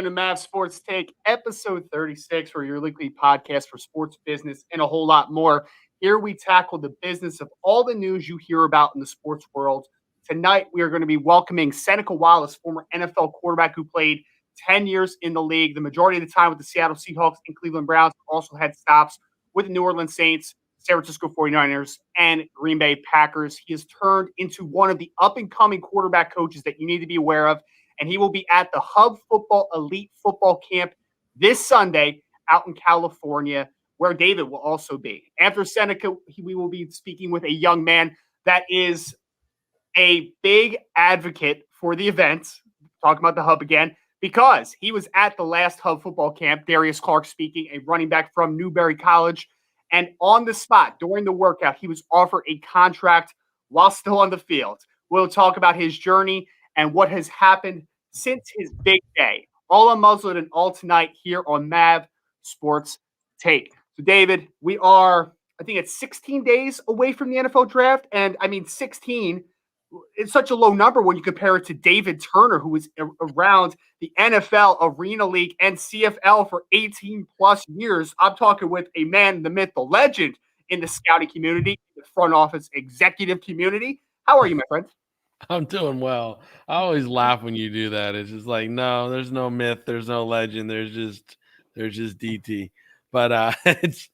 welcome to Mav Sports Take, episode 36, for your weekly podcast for sports, business, and a whole lot more. Here we tackle the business of all the news you hear about in the sports world. Tonight, we are going to be welcoming Seneca Wallace, former NFL quarterback who played 10 years in the league, the majority of the time with the Seattle Seahawks and Cleveland Browns, also had stops with the New Orleans Saints, San Francisco 49ers, and Green Bay Packers. He has turned into one of the up-and-coming quarterback coaches that you need to be aware of, and he will be at the Hub Football Elite Football Camp this Sunday out in California, where David will also be. After Seneca, we will be speaking with a young man that is a big advocate for the event, talking about the Hub again, because he was at the last Hub Football Camp, Darius Clark speaking, a running back from Newberry College, and on the spot, during the workout, he was offered a contract while still on the field. We'll talk about his journey and what has happened since his big day. All unmuzzled and all tonight here on Mav Sports Take. So, David, we are, I think it's 16 days away from the NFL draft. And I mean, 16, it's such a low number when you compare it to David Turner, who was around the NFL, Arena League, and CFL for 18 plus years. I'm talking with a man, the myth, the legend in the scouting community, the front office executive community. How are you, my friend? I'm doing well. I always laugh when you do that. It's just like, no, there's no myth, there's no legend, there's just DT. But it's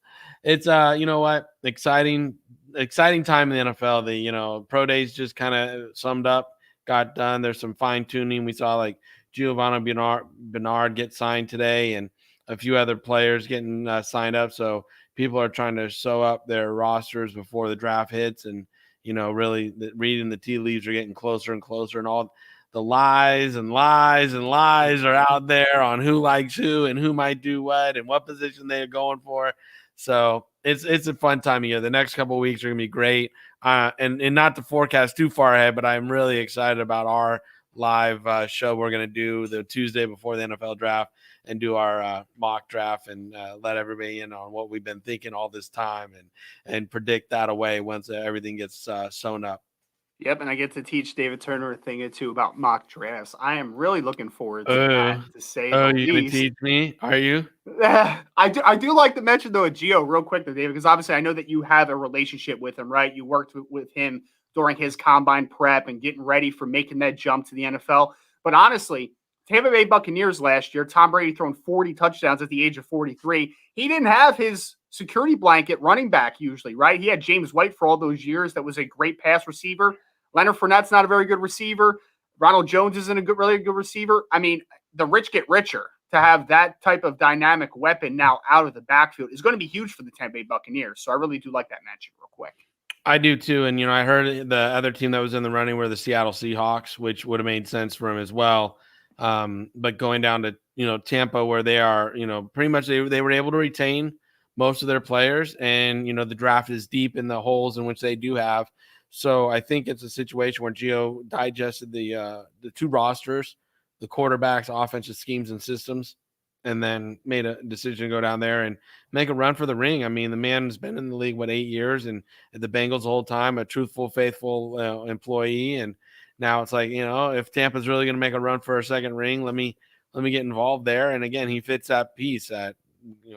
you know what, exciting time in the NFL. The pro days just kind of summed up, got done. There's some fine tuning. We saw like Giovanni Bernard get signed today, and a few other players getting signed up. So people are trying to sew up their rosters before the draft hits, and really reading the tea leaves are getting closer and closer, and all the lies are out there on who likes who and who might do what and what position they're going for. So it's a fun time of year. The next couple of weeks are going to be great. And not to forecast too far ahead, but I'm really excited about our live show we're going to do the Tuesday before the NFL draft and do our mock draft and let everybody in on what we've been thinking all this time and predict that away once everything gets sewn up. Yep, and I get to teach David Turner a thing or two about mock drafts. I am really looking forward to that, to say the least. You can teach me? Are you? I do like to mention, though, Gio real quick, though, David, because obviously I know that you have a relationship with him, right? You worked with him during his combine prep and getting ready for making that jump to the NFL. But honestly, Tampa Bay Buccaneers last year, Tom Brady throwing 40 touchdowns at the age of 43. He didn't have his security blanket running back usually, right? He had James White for all those years. That was a great pass receiver. Leonard Fournette's not a very good receiver. Ronald Jones isn't a really good receiver. I mean, the rich get richer. To have that type of dynamic weapon now out of the backfield is going to be huge for the Tampa Bay Buccaneers. So I really do like that matchup real quick. I do too. And, I heard the other team that was in the running were the Seattle Seahawks, which would have made sense for him as well. But going down to, Tampa, where they are, pretty much they were able to retain most of their players, and, the draft is deep in the holes in which they do have. So I think it's a situation where Gio digested the two rosters, the quarterbacks, offensive schemes and systems, and then made a decision to go down there and make a run for the ring. I mean, the man's been in the league, 8 years, and at the Bengals the whole time, a truthful, faithful employee. And now it's like, if Tampa's really going to make a run for a second ring, let me get involved there. And again, he fits that piece, that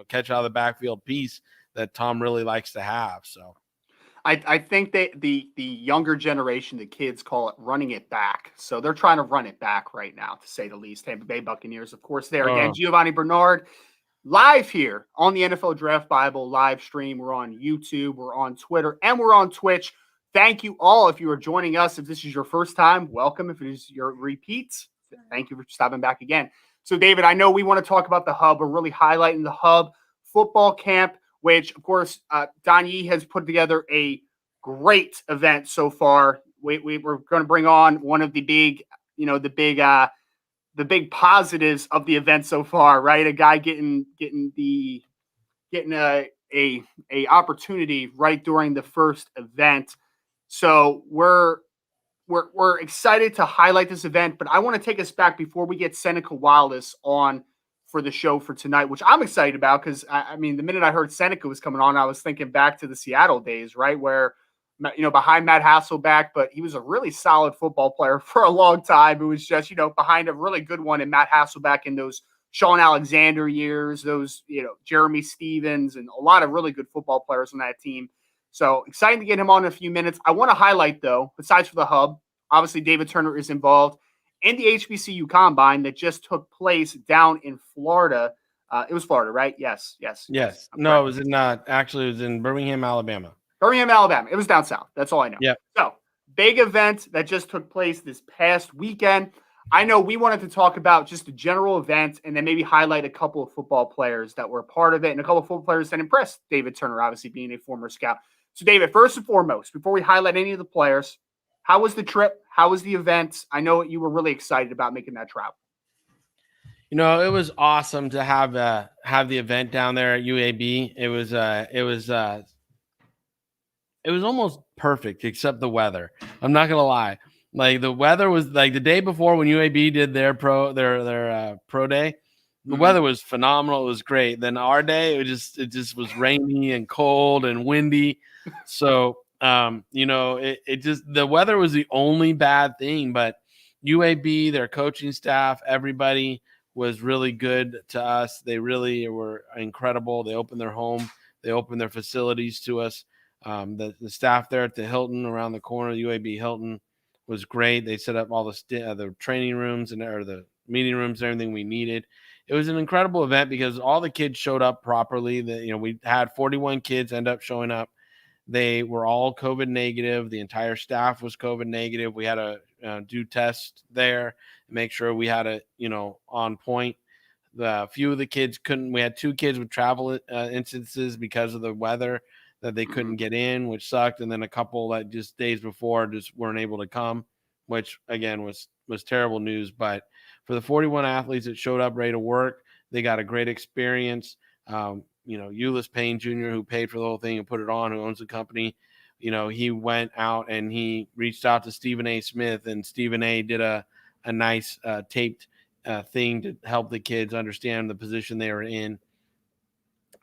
catch out of the backfield piece that Tom really likes to have. So I think that the younger generation, the kids, call it running it back. So they're trying to run it back right now, to say the least. Tampa Bay Buccaneers, of course, there again. Giovanni Bernard, live here on the NFL Draft Bible live stream. We're on YouTube, we're on Twitter, and we're on Twitch. Thank you all. If you are joining us, if this is your first time, welcome. If it is your repeats, thank you for stopping back again. So, David, I know we want to talk about the Hub. We're really highlighting the Hub football camp, which, of course, Don Yee has put together a great event so far. We're going to bring on one of the big, the big positives of the event so far, right? A guy getting a opportunity right during the first event. So we're excited to highlight this event, but I want to take us back before we get Seneca Wallace on for the show for tonight, which I'm excited about because, I mean, the minute I heard Seneca was coming on, I was thinking back to the Seattle days, right, where, behind Matt Hasselbeck, but he was a really solid football player for a long time. It was just, behind a really good one in Matt Hasselbeck in those Sean Alexander years, those, Jeremy Stevens, and a lot of really good football players on that team. So exciting to get him on in a few minutes. I want to highlight, though, besides for the hub, obviously David Turner is involved in the HBCU Combine that just took place down in Florida. It was Florida, right? Yes. No, it was in actually it was in Birmingham, Alabama. Birmingham, Alabama. It was down south. That's all I know. Yeah. So big event that just took place this past weekend. I know we wanted to talk about just the general event and then maybe highlight a couple of football players that were a part of it and a couple of football players that impressed David Turner, obviously being a former scout. So, David, first and foremost, before we highlight any of the players, how was the trip? How was the event? I know you were really excited about making that travel. It was awesome to have the event down there at UAB. It was almost perfect except the weather. I'm not gonna lie. Like the weather was like the day before when UAB did their pro day. The weather was phenomenal. It was great. Then our day, it just was rainy and cold and windy. So, the weather was the only bad thing. But UAB, their coaching staff, everybody was really good to us. They really were incredible. They opened their home. They opened their facilities to us. The staff there at the Hilton around the corner, the UAB Hilton, was great. They set up all the training rooms or the meeting rooms, everything we needed. It was an incredible event because all the kids showed up properly. We had 41 kids end up showing up. They were all COVID negative. The entire staff was COVID negative. We had to do tests there, make sure we had it, on point. A few of the kids couldn't. We had 2 kids with travel instances because of the weather that they couldn't get in, which sucked. And then a couple that just days before just weren't able to come, which again was terrible news. But for the 41 athletes that showed up ready to work, they got a great experience. Ulyss Payne Jr., who paid for the whole thing and put it on, who owns the company, he went out and he reached out to Stephen A. Smith, and Stephen A. did a nice taped thing to help the kids understand the position they were in.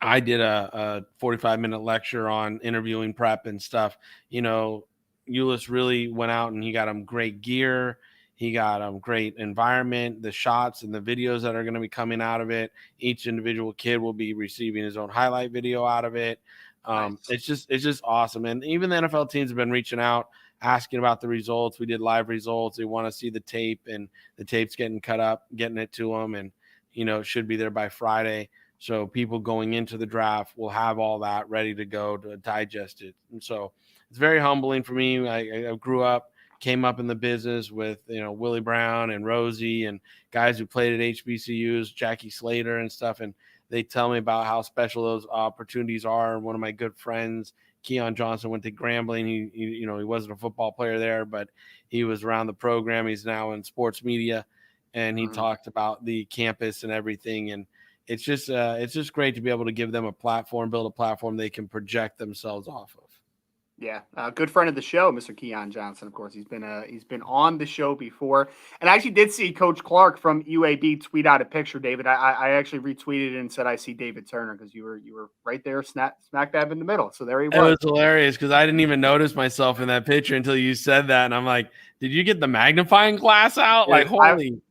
I did a 45-minute lecture on interviewing prep and stuff. Ulyss really went out and he got them great gear. He got a great environment, the shots and the videos that are going to be coming out of it. Each individual kid will be receiving his own highlight video out of it. Nice. It's just awesome. And even the NFL teams have been reaching out, asking about the results. We did live results. They want to see the tape, and the tape's getting cut up, getting it to them. And, it should be there by Friday. So people going into the draft will have all that ready to go to digest it. And so it's very humbling for me. I grew up, came up in the business with, Willie Brown and Rosie and guys who played at HBCUs, Jackie Slater and stuff. And they tell me about how special those opportunities are. And one of my good friends, Keon Johnson, went to Grambling. He wasn't a football player there, but he was around the program. He's now in sports media, and he talked about the campus and everything. And it's just great to be able to give them a platform, build a platform they can project themselves off of. Yeah, good friend of the show, Mr. Keon Johnson. Of course, he's been on the show before, and I actually did see Coach Clark from UAB tweet out a picture. David, I actually retweeted it and said I see David Turner because you were right there, smack dab in the middle. So there he was. It was hilarious because I didn't even notice myself in that picture until you said that, and I'm like, did you get the magnifying glass out? Yeah, like, holy!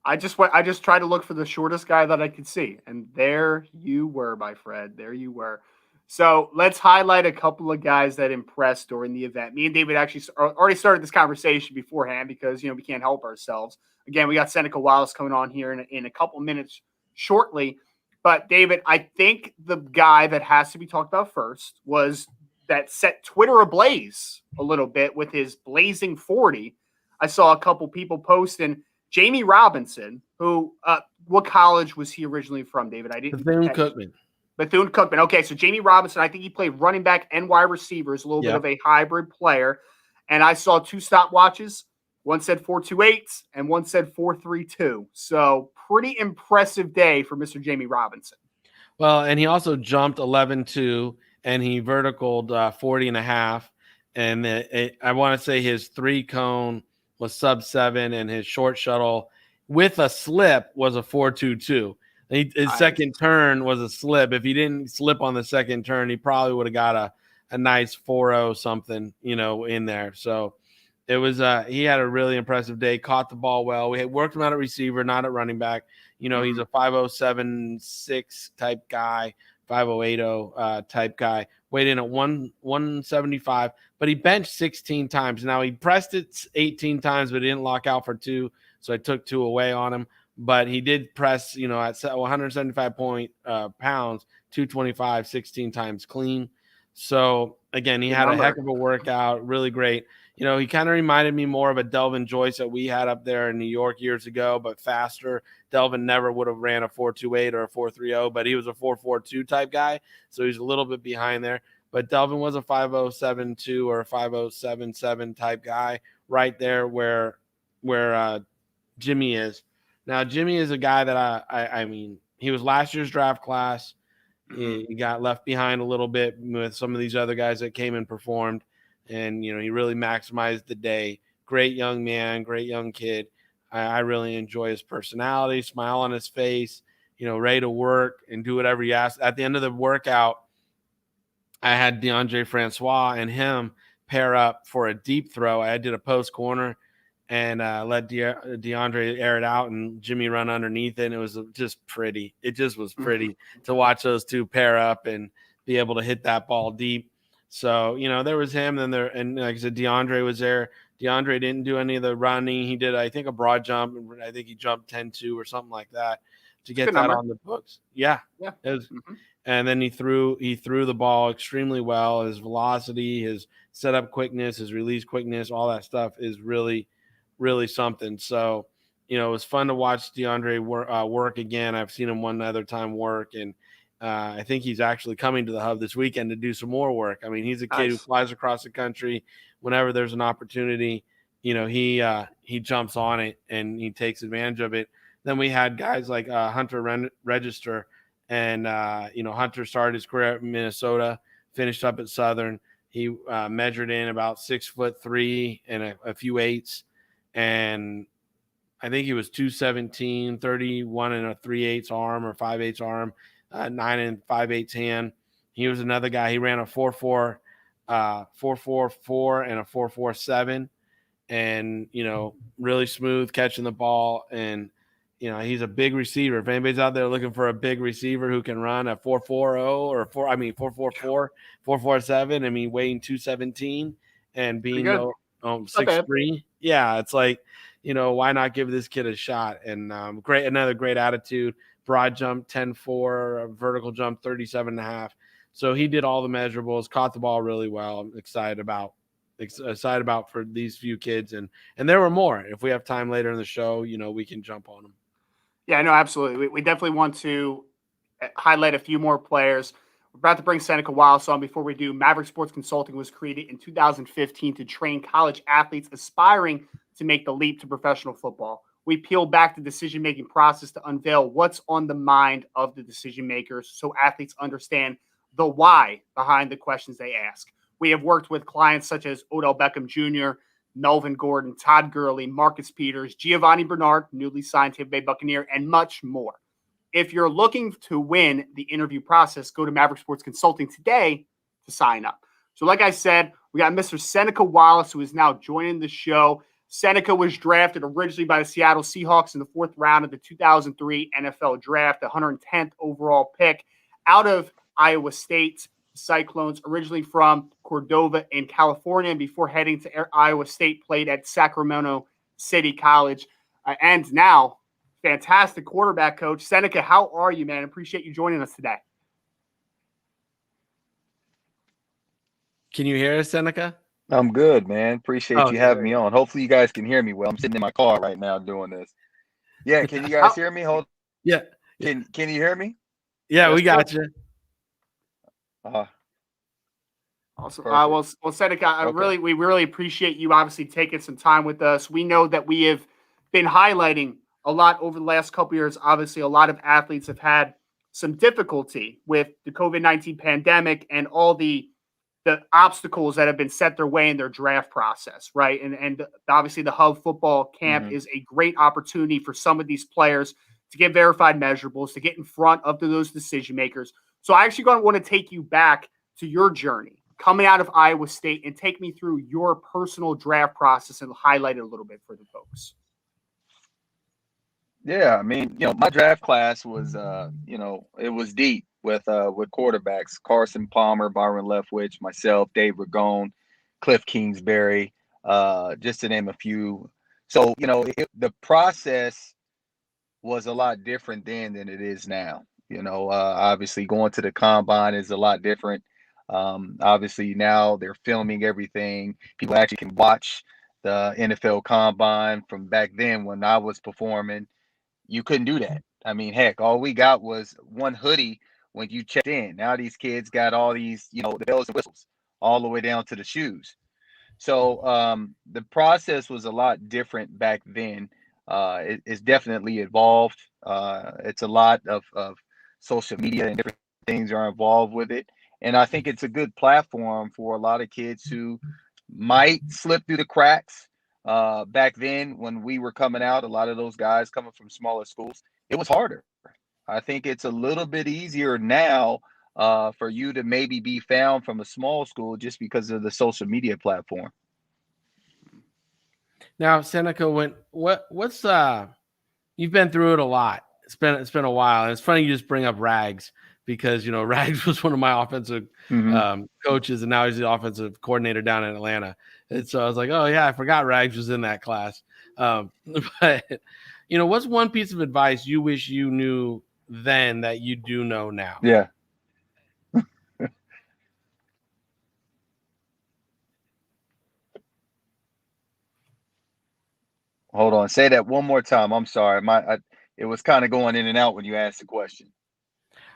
I just tried to look for the shortest guy that I could see, and there you were, my friend. There you were. So let's highlight a couple of guys that impressed during the event. Me and David actually already started this conversation beforehand because, we can't help ourselves. Again, we got Seneca Wallace coming on here in a couple minutes shortly. But, David, I think the guy that has to be talked about first was that set Twitter ablaze a little bit with his blazing 40. I saw a couple people posting Jamie Robinson, who what college was he originally from, David? I didn't. Bethune-Cookman. Bethune-Cookman. Okay, so Jamie Robinson, I think he played running back and wide receiver, is a little bit of a hybrid player. And I saw 2 stopwatches. One said 4.28 and one said 4.32. So pretty impressive day for Mr. Jamie Robinson. Well, and he also jumped 11.2 and he verticaled 40 and a half. And I want to say his 3-cone was sub 7 and his short shuttle with a slip was a 4.22. His second turn was a slip. If he didn't slip on the second turn, he probably would have got a nice 4.0 something, in there. So it was he had a really impressive day, caught the ball well. We had worked him out at receiver, not at running back. He's a 5.076 type guy, 5.080 type guy, weighed in at 175, but he benched 16 times. Now, he pressed it 18 times, but he didn't lock out for 2, so I took 2 away on him. But he did press, at 175 pounds, 225, 16 times clean. So, again, he had a heck of a workout, really great. He kind of reminded me more of a Delvin Joyce that we had up there in New York years ago, but faster. Delvin never would have ran a 4.28 or a 4.30, but he was a 4.42 type guy, so he's a little bit behind there. But Delvin was a 5.072 or a 5.077 type guy, right there where Jimmy is. Now, Jimmy is a guy that I mean, he was last year's draft class. He got left behind a little bit with some of these other guys that came and performed. And, he really maximized the day. Great young man, great young kid. I really enjoy his personality, smile on his face, ready to work and do whatever he asks. At the end of the workout, I had Deandre Francois and him pair up for a deep throw. I did a post corner and let Deandre air it out and Jimmy run underneath it. And it was just pretty. It just was pretty to watch those two pair up and be able to hit that ball deep. So, there was him and like I said, Deandre was there. Deandre didn't do any of the running. He did, I think, a broad jump. I think he jumped 10-2 or something like that to get that on the books. Yeah. It was, and then he threw the ball extremely well. His velocity, his setup quickness, his release quickness, all that stuff is really, really something. So, it was fun to watch Deandre work again. I've seen him one other time work, and I think he's actually coming to the Hub this weekend to do some more work. I mean, he's a kid who flies across the country whenever there's an opportunity. He jumps on it and he takes advantage of it. Then we had guys like Hunter Register, and Hunter started his career at Minnesota, finished up at Southern. He measured in about 6'3" and a few eighths, and I think he was 217, 31 and a 3/8 arm or 5/8 arm. 9 and 5/8 hand. He was another guy. He ran a 4.4, 4.44 and a 4.47, and really smooth catching the ball. And he's a big receiver. If anybody's out there looking for a big receiver who can run a 4.40 or 4.44, 4.47, I mean, weighing 217 and being 6'3", yeah, it's like why not give this kid a shot? And another great attitude. Broad jump 10.4, vertical jump 37.5. So he did all the measurables, caught the ball really well. I'm excited about for these few kids, and there were more. If we have time later in the show, we can jump on them. Yeah, no, absolutely. We definitely want to highlight a few more players. We're about to bring Seneca Wallace on. Before we do, Maverick Sports Consulting was created in 2015 to train college athletes aspiring to make the leap to professional football. We peel back the decision-making process to unveil what's on the mind of the decision makers so athletes understand the why behind the questions they ask. We have worked with clients such as Odell Beckham Jr., Melvin Gordon, Todd Gurley, Marcus Peters, Giovanni Bernard, newly signed Tampa Bay Buccaneer, and much more. If you're looking to win the interview process, go to Maverick Sports Consulting today to sign up. So like I said, we got Mr. Seneca Wallace, who is now joining the show. Seneca was drafted originally by the Seattle Seahawks in the 4th round of the 2003 NFL Draft, the 110th overall pick out of Iowa State Cyclones, originally from Cordova in California, and before heading to Iowa State, played at Sacramento City College. And now, fantastic quarterback coach. Seneca, how are you, man? Appreciate you joining us today. Can you hear us, Seneca? I'm good, man. Appreciate you having me on. Hopefully you guys can hear me well. I'm sitting in my car right now doing this. Yeah, can you guys hear me? Yeah. Can you hear me? Yeah, we got you. Awesome. Well, Seneca, we really appreciate you obviously taking some time with us. We know that we have been highlighting a lot over the last couple of years. Obviously, a lot of athletes have had some difficulty with the COVID-19 pandemic and all the obstacles that have been set their way in their draft process, right? And obviously the Hub football camp is a great opportunity for some of these players to get verified measurables, to get in front of those decision makers. So I actually want to take you back to your journey coming out of Iowa State and take me through your personal draft process and highlight it a little bit for the folks. Yeah, I mean, my draft class was, it was deep with quarterbacks: Carson Palmer, Byron Leftwich, myself, Dave Ragone, Cliff Kingsbury, just to name a few. So, the process was a lot different then than it is now. Obviously going to the combine is a lot different. Obviously now they're filming everything. People actually can watch the NFL combine. From back then when I was performing, you couldn't do that. I mean, heck, all we got was one hoodie when you checked in. Now these kids got all these, the bells and whistles all the way down to the shoes. So the process was a lot different back then. It's definitely evolved. It's a lot of social media and different things are involved with it. And I think it's a good platform for a lot of kids who might slip through the cracks. Back then, when we were coming out, a lot of those guys coming from smaller schools, it was harder. I think it's a little bit easier now for you to maybe be found from a small school just because of the social media platform. Now, Seneca, what's you've been through it a lot. It's been a while, and it's funny you just bring up Rags because Rags was one of my offensive coaches, and now he's the offensive coordinator down in Atlanta. And so I was like, oh yeah, I forgot Rags was in that class. But what's one piece of advice you wish you knew then that you do know now? Yeah. Hold on. Say that one more time. I'm sorry. It was kind of going in and out when you asked the question.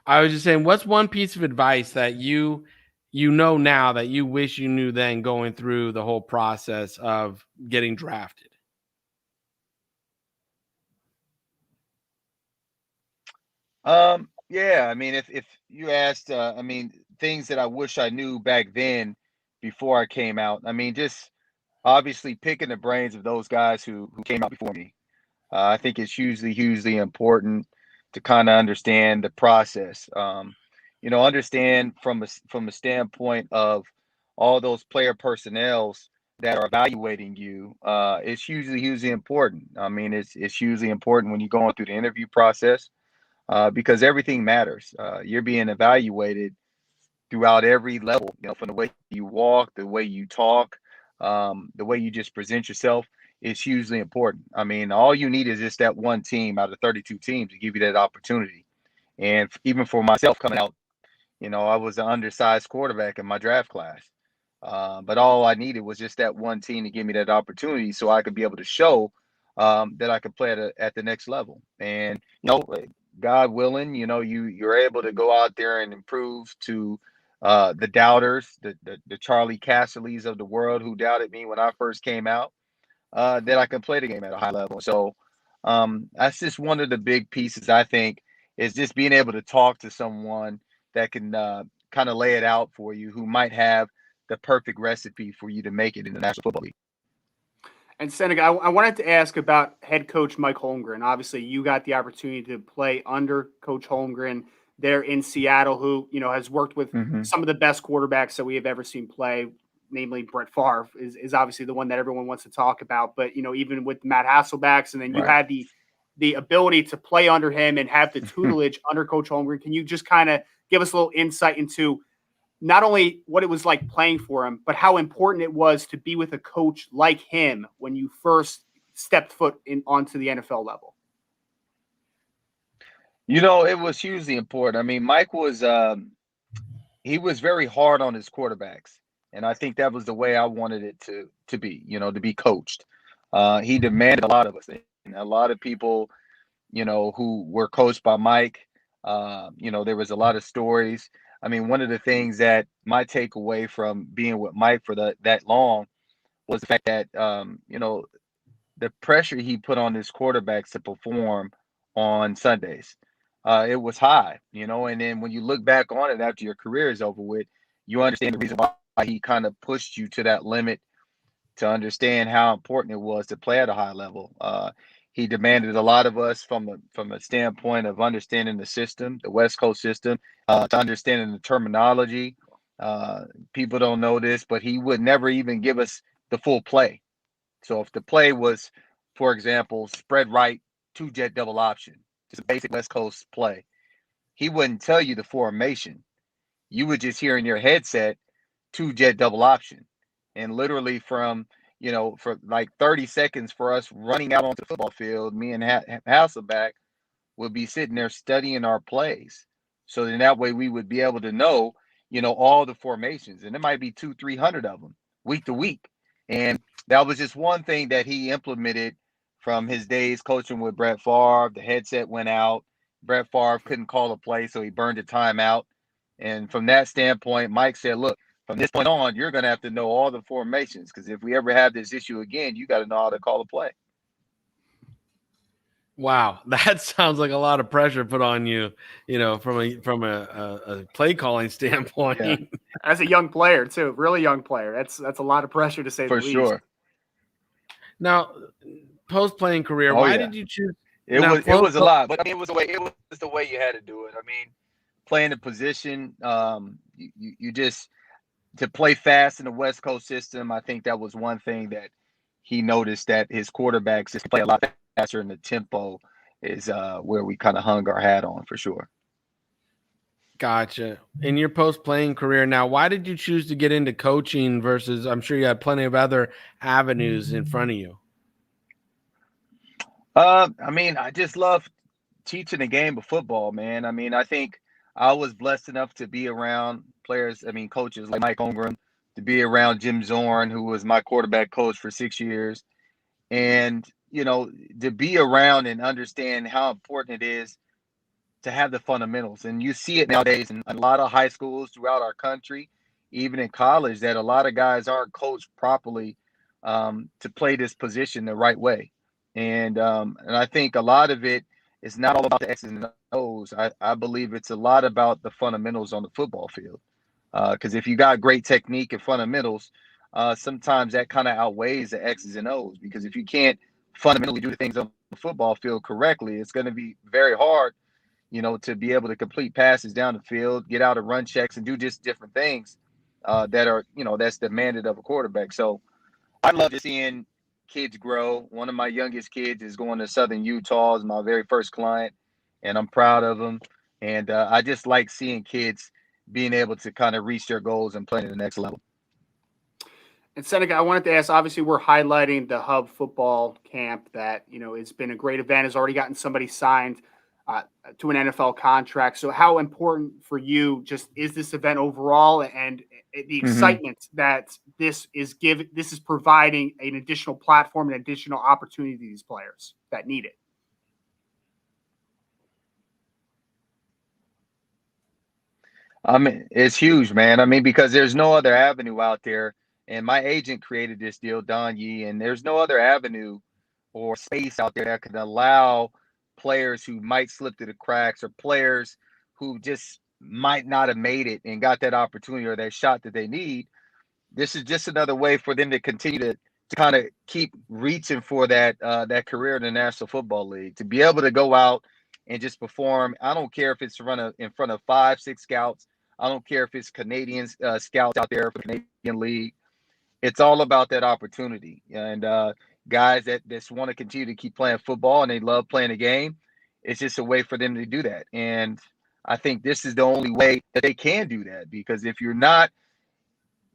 I was just saying, what's one piece of advice that you know now that you wish you knew then going through the whole process of getting drafted? Yeah, I mean, if you asked, things that I wish I knew back then before I came out, I mean, just obviously picking the brains of those guys who came out before me. I think it's hugely important to kind of understand the process. Understand from a standpoint of all those player personnels that are evaluating you. It's hugely important. I mean, it's hugely important when you're going through the interview process because everything matters. You're being evaluated throughout every level, from the way you walk, the way you talk, the way you just present yourself is hugely important. I mean, all you need is just that one team out of 32 teams to give you that opportunity. And even for myself coming out, I was an undersized quarterback in my draft class. But all I needed was just that one team to give me that opportunity so I could be able to show that I could play at the next level. And, God willing, you're able to go out there and improve to the doubters, the Charlie Castleys of the world who doubted me when I first came out, that I can play the game at a high level. So that's just one of the big pieces, I think, is just being able to talk to someone that can kind of lay it out for you, who might have the perfect recipe for you to make it in the National Football League. And Seneca, I wanted to ask about head coach Mike Holmgren. Obviously, you got the opportunity to play under Coach Holmgren there in Seattle, who has worked with some of the best quarterbacks that we have ever seen play. Namely, Brett Favre is obviously the one that everyone wants to talk about. But even with Matt Hasselbacks, and then you had the ability to play under him and have the tutelage under Coach Holmgren. Can you just kind of give us a little insight into not only what it was like playing for him, but how important it was to be with a coach like him when you first stepped foot onto the NFL level? It was hugely important. I mean, Mike was he was very hard on his quarterbacks, and I think that was the way I wanted it to be. To be coached. He demanded a lot of us, and a lot of people, who were coached by Mike. There was a lot of stories. I mean, one of the things that my takeaway from being with Mike for that long was the fact that the pressure he put on his quarterbacks to perform on Sundays. It was high, and then when you look back on it after your career is over with, you understand the reason why he kind of pushed you to that limit, to understand how important it was to play at a high level. He demanded a lot of us from a standpoint of understanding the system, the West Coast system, to understanding the terminology. People don't know this, but he would never even give us the full play. So if the play was, for example, spread right two-jet double option, just a basic West Coast play. He wouldn't tell you the formation. You would just hear in your headset two-jet double option. And literally from, for like 30 seconds for us running out onto the football field, me and Hasselback would be sitting there studying our plays. So then that way we would be able to know, all the formations. And it might be 200-300 of them week to week. And that was just one thing that he implemented from his days coaching with Brett Favre. The headset went out. Brett Favre couldn't call a play, so he burned a timeout. And from that standpoint, Mike said, look, from this point on, you're going to have to know all the formations, because if we ever have this issue again, you got to know how to call a play. Wow, that sounds like a lot of pressure put on you, from a play calling standpoint. Yeah. As a young player too, really young player. That's a lot of pressure to say For the least. sure. Now, post-playing career, why did you choose? It was a lot, but I mean, it was the way you had to do it. I mean, playing the position, you just, to play fast in the West Coast system, I think that was one thing that he noticed, that his quarterbacks just play a lot faster, and the tempo is where we kind of hung our hat on for sure. Gotcha. In your post-playing career now, why did you choose to get into coaching versus, I'm sure you had plenty of other avenues in front of you? I mean, I just love teaching the game of football, man. I mean, I think I was blessed enough to be around coaches like Mike Holmgren, to be around Jim Zorn, who was my quarterback coach for 6 years. And, to be around and understand how important it is to have the fundamentals. And you see it nowadays in a lot of high schools throughout our country, even in college, that a lot of guys aren't coached properly to play this position the right way. And I think a lot of it is not all about the X's and O's. I believe it's a lot about the fundamentals on the football field. Because if you got great technique and fundamentals, sometimes that kind of outweighs the X's and O's. Because if you can't fundamentally do the things on the football field correctly, it's going to be very hard, to be able to complete passes down the field, get out of run checks, and do just different things that are, that's demanded of a quarterback. So I love just seeing kids grow. One of my youngest kids is going to Southern Utah as my very first client, and I'm proud of him. And I just like seeing kids being able to kind of reach their goals and play at the next level. And Seneca, I wanted to ask, obviously we're highlighting the Hub football camp that, it's been a great event, has already gotten somebody signed to an NFL contract. So how important for you just is this event overall, and the excitement that this is providing an additional platform and additional opportunity to these players that need it? I mean, it's huge, man. I mean, because there's no other avenue out there. And my agent created this deal, Don Yee, and there's no other avenue or space out there that can allow players who might slip through the cracks, or players who just might not have made it and got that opportunity or that shot that they need. This is just another way for them to continue to kind of keep reaching for that career in the National Football League, to be able to go out and just perform. I don't care if it's in front of 5-6 scouts. I don't care if it's Canadian scouts out there for the Canadian League. It's all about that opportunity. And guys that just want to continue to keep playing football and they love playing the game, it's just a way for them to do that. And I think this is the only way that they can do that, because if you're not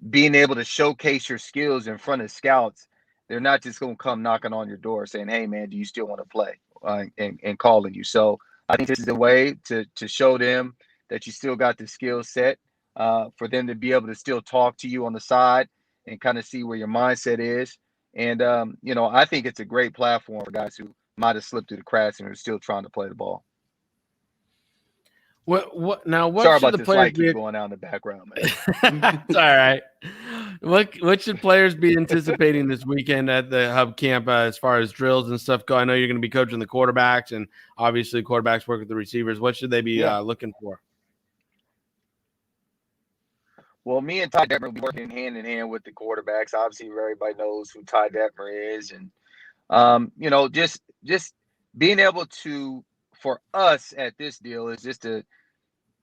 being able to showcase your skills in front of scouts, they're not just going to come knocking on your door saying, hey, man, do you still want to play, and calling you. So I think this is a way to show them that you still got the skill set, for them to be able to still talk to you on the side and kind of see where your mindset is. And, I think it's a great platform for guys who might have slipped through the cracks and are still trying to play the ball. What Sorry should about the this players light keep going out in the background, man. It's all right. What should players be anticipating this weekend at the Hub camp as far as drills and stuff go? I know you're going to be coaching the quarterbacks, and obviously quarterbacks work with the receivers. What should they be looking for? Well, me and Ty Detmer will be working hand in hand with the quarterbacks. Obviously, everybody knows who Ty Detmer is. And, just being able to, for us at this deal, is just to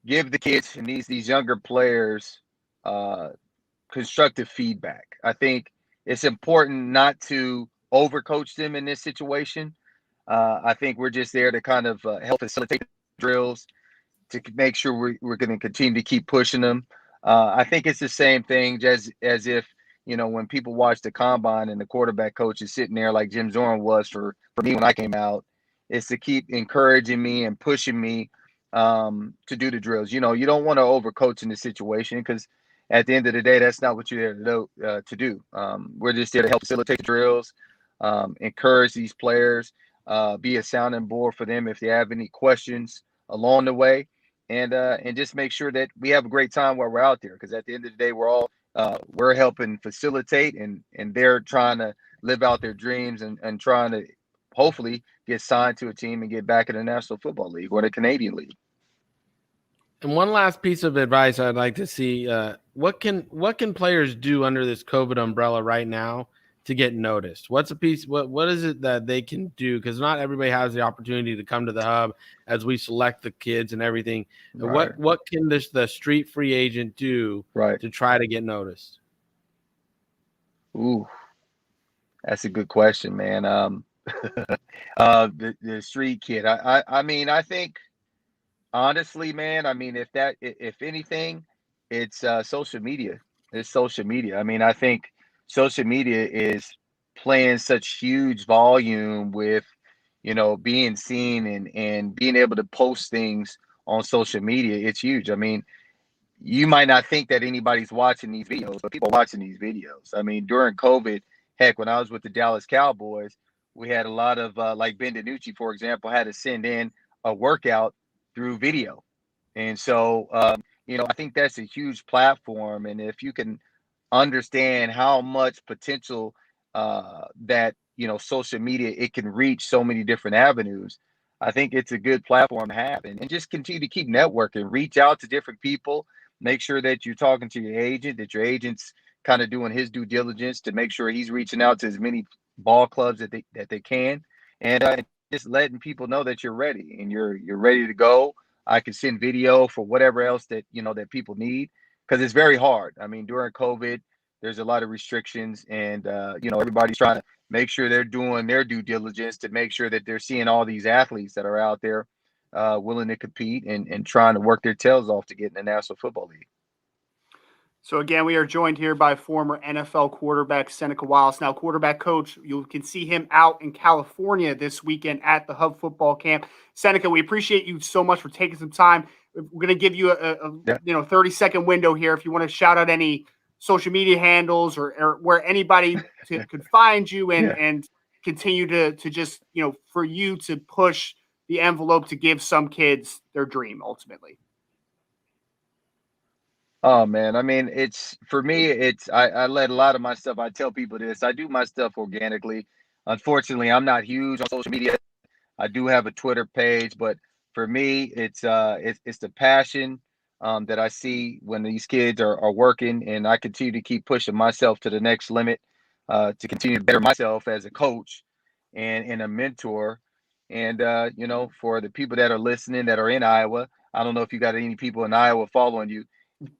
give the kids and these younger players constructive feedback. I think it's important not to overcoach them in this situation. I think we're just there to kind of help facilitate drills to make sure we're going to continue to keep pushing them. I think it's the same thing as if, when people watch the combine and the quarterback coach is sitting there like Jim Zorn was for me when I came out, is to keep encouraging me and pushing me to do the drills. You don't want to overcoach in the situation because at the end of the day, that's not what you're there to do. We're just there to help facilitate the drills, encourage these players, be a sounding board for them if they have any questions along the way, and just make sure that we have a great time while we're out there. Because at the end of the day, we're helping facilitate, and they're trying to live out their dreams and trying to hopefully get signed to a team and get back in the National Football League or the Canadian League. And one last piece of advice I'd like to see: what can players do under this COVID umbrella right now to get noticed? What's a piece? What is it that they can do? Because not everybody has the opportunity to come to the hub as we select the kids and everything. Right. What can the street free agent do to try to get noticed? Ooh, that's a good question, man. The street kid. I mean, I think honestly, man, I mean, if anything, it's social media. It's social media. I mean, I think social media is playing such huge volume with, being seen and being able to post things on social media. It's huge. I mean, you might not think that anybody's watching these videos, but people are watching these videos. I mean, during COVID, heck, when I was with the Dallas Cowboys, we had a lot of like Ben DiNucci, for example, had to send in a workout through video. And so, I think that's a huge platform. And if you can understand how much potential that, social media, it can reach so many different avenues, I think it's a good platform to have. And just continue to keep networking, reach out to different people, make sure that you're talking to your agent, that your agent's kind of doing his due diligence to make sure he's reaching out to as many ball clubs that they can, and just letting people know that you're ready and you're ready to go. I can send video for whatever else that that people need, because it's very hard. I mean, during COVID, there's a lot of restrictions, and everybody's trying to make sure they're doing their due diligence to make sure that they're seeing all these athletes that are out there willing to compete and trying to work their tails off to get in the National Football League. So again, we are joined here by former NFL quarterback Seneca Wallace. Now, quarterback coach, you can see him out in California this weekend at the Hub Football Camp. Seneca, we appreciate you so much for taking some time. We're going to give you a 30-second window here if you want to shout out any social media handles or where anybody could find you and continue to just, for you to push the envelope to give some kids their dream ultimately. Oh man, I mean, for me, I let a lot of my stuff. I tell people this. I do my stuff organically. Unfortunately, I'm not huge on social media. I do have a Twitter page, but for me, it's the passion that I see when these kids are working, and I continue to keep pushing myself to the next limit to continue to better myself as a coach and a mentor. And for the people that are listening that are in Iowa, I don't know if you got any people in Iowa following you.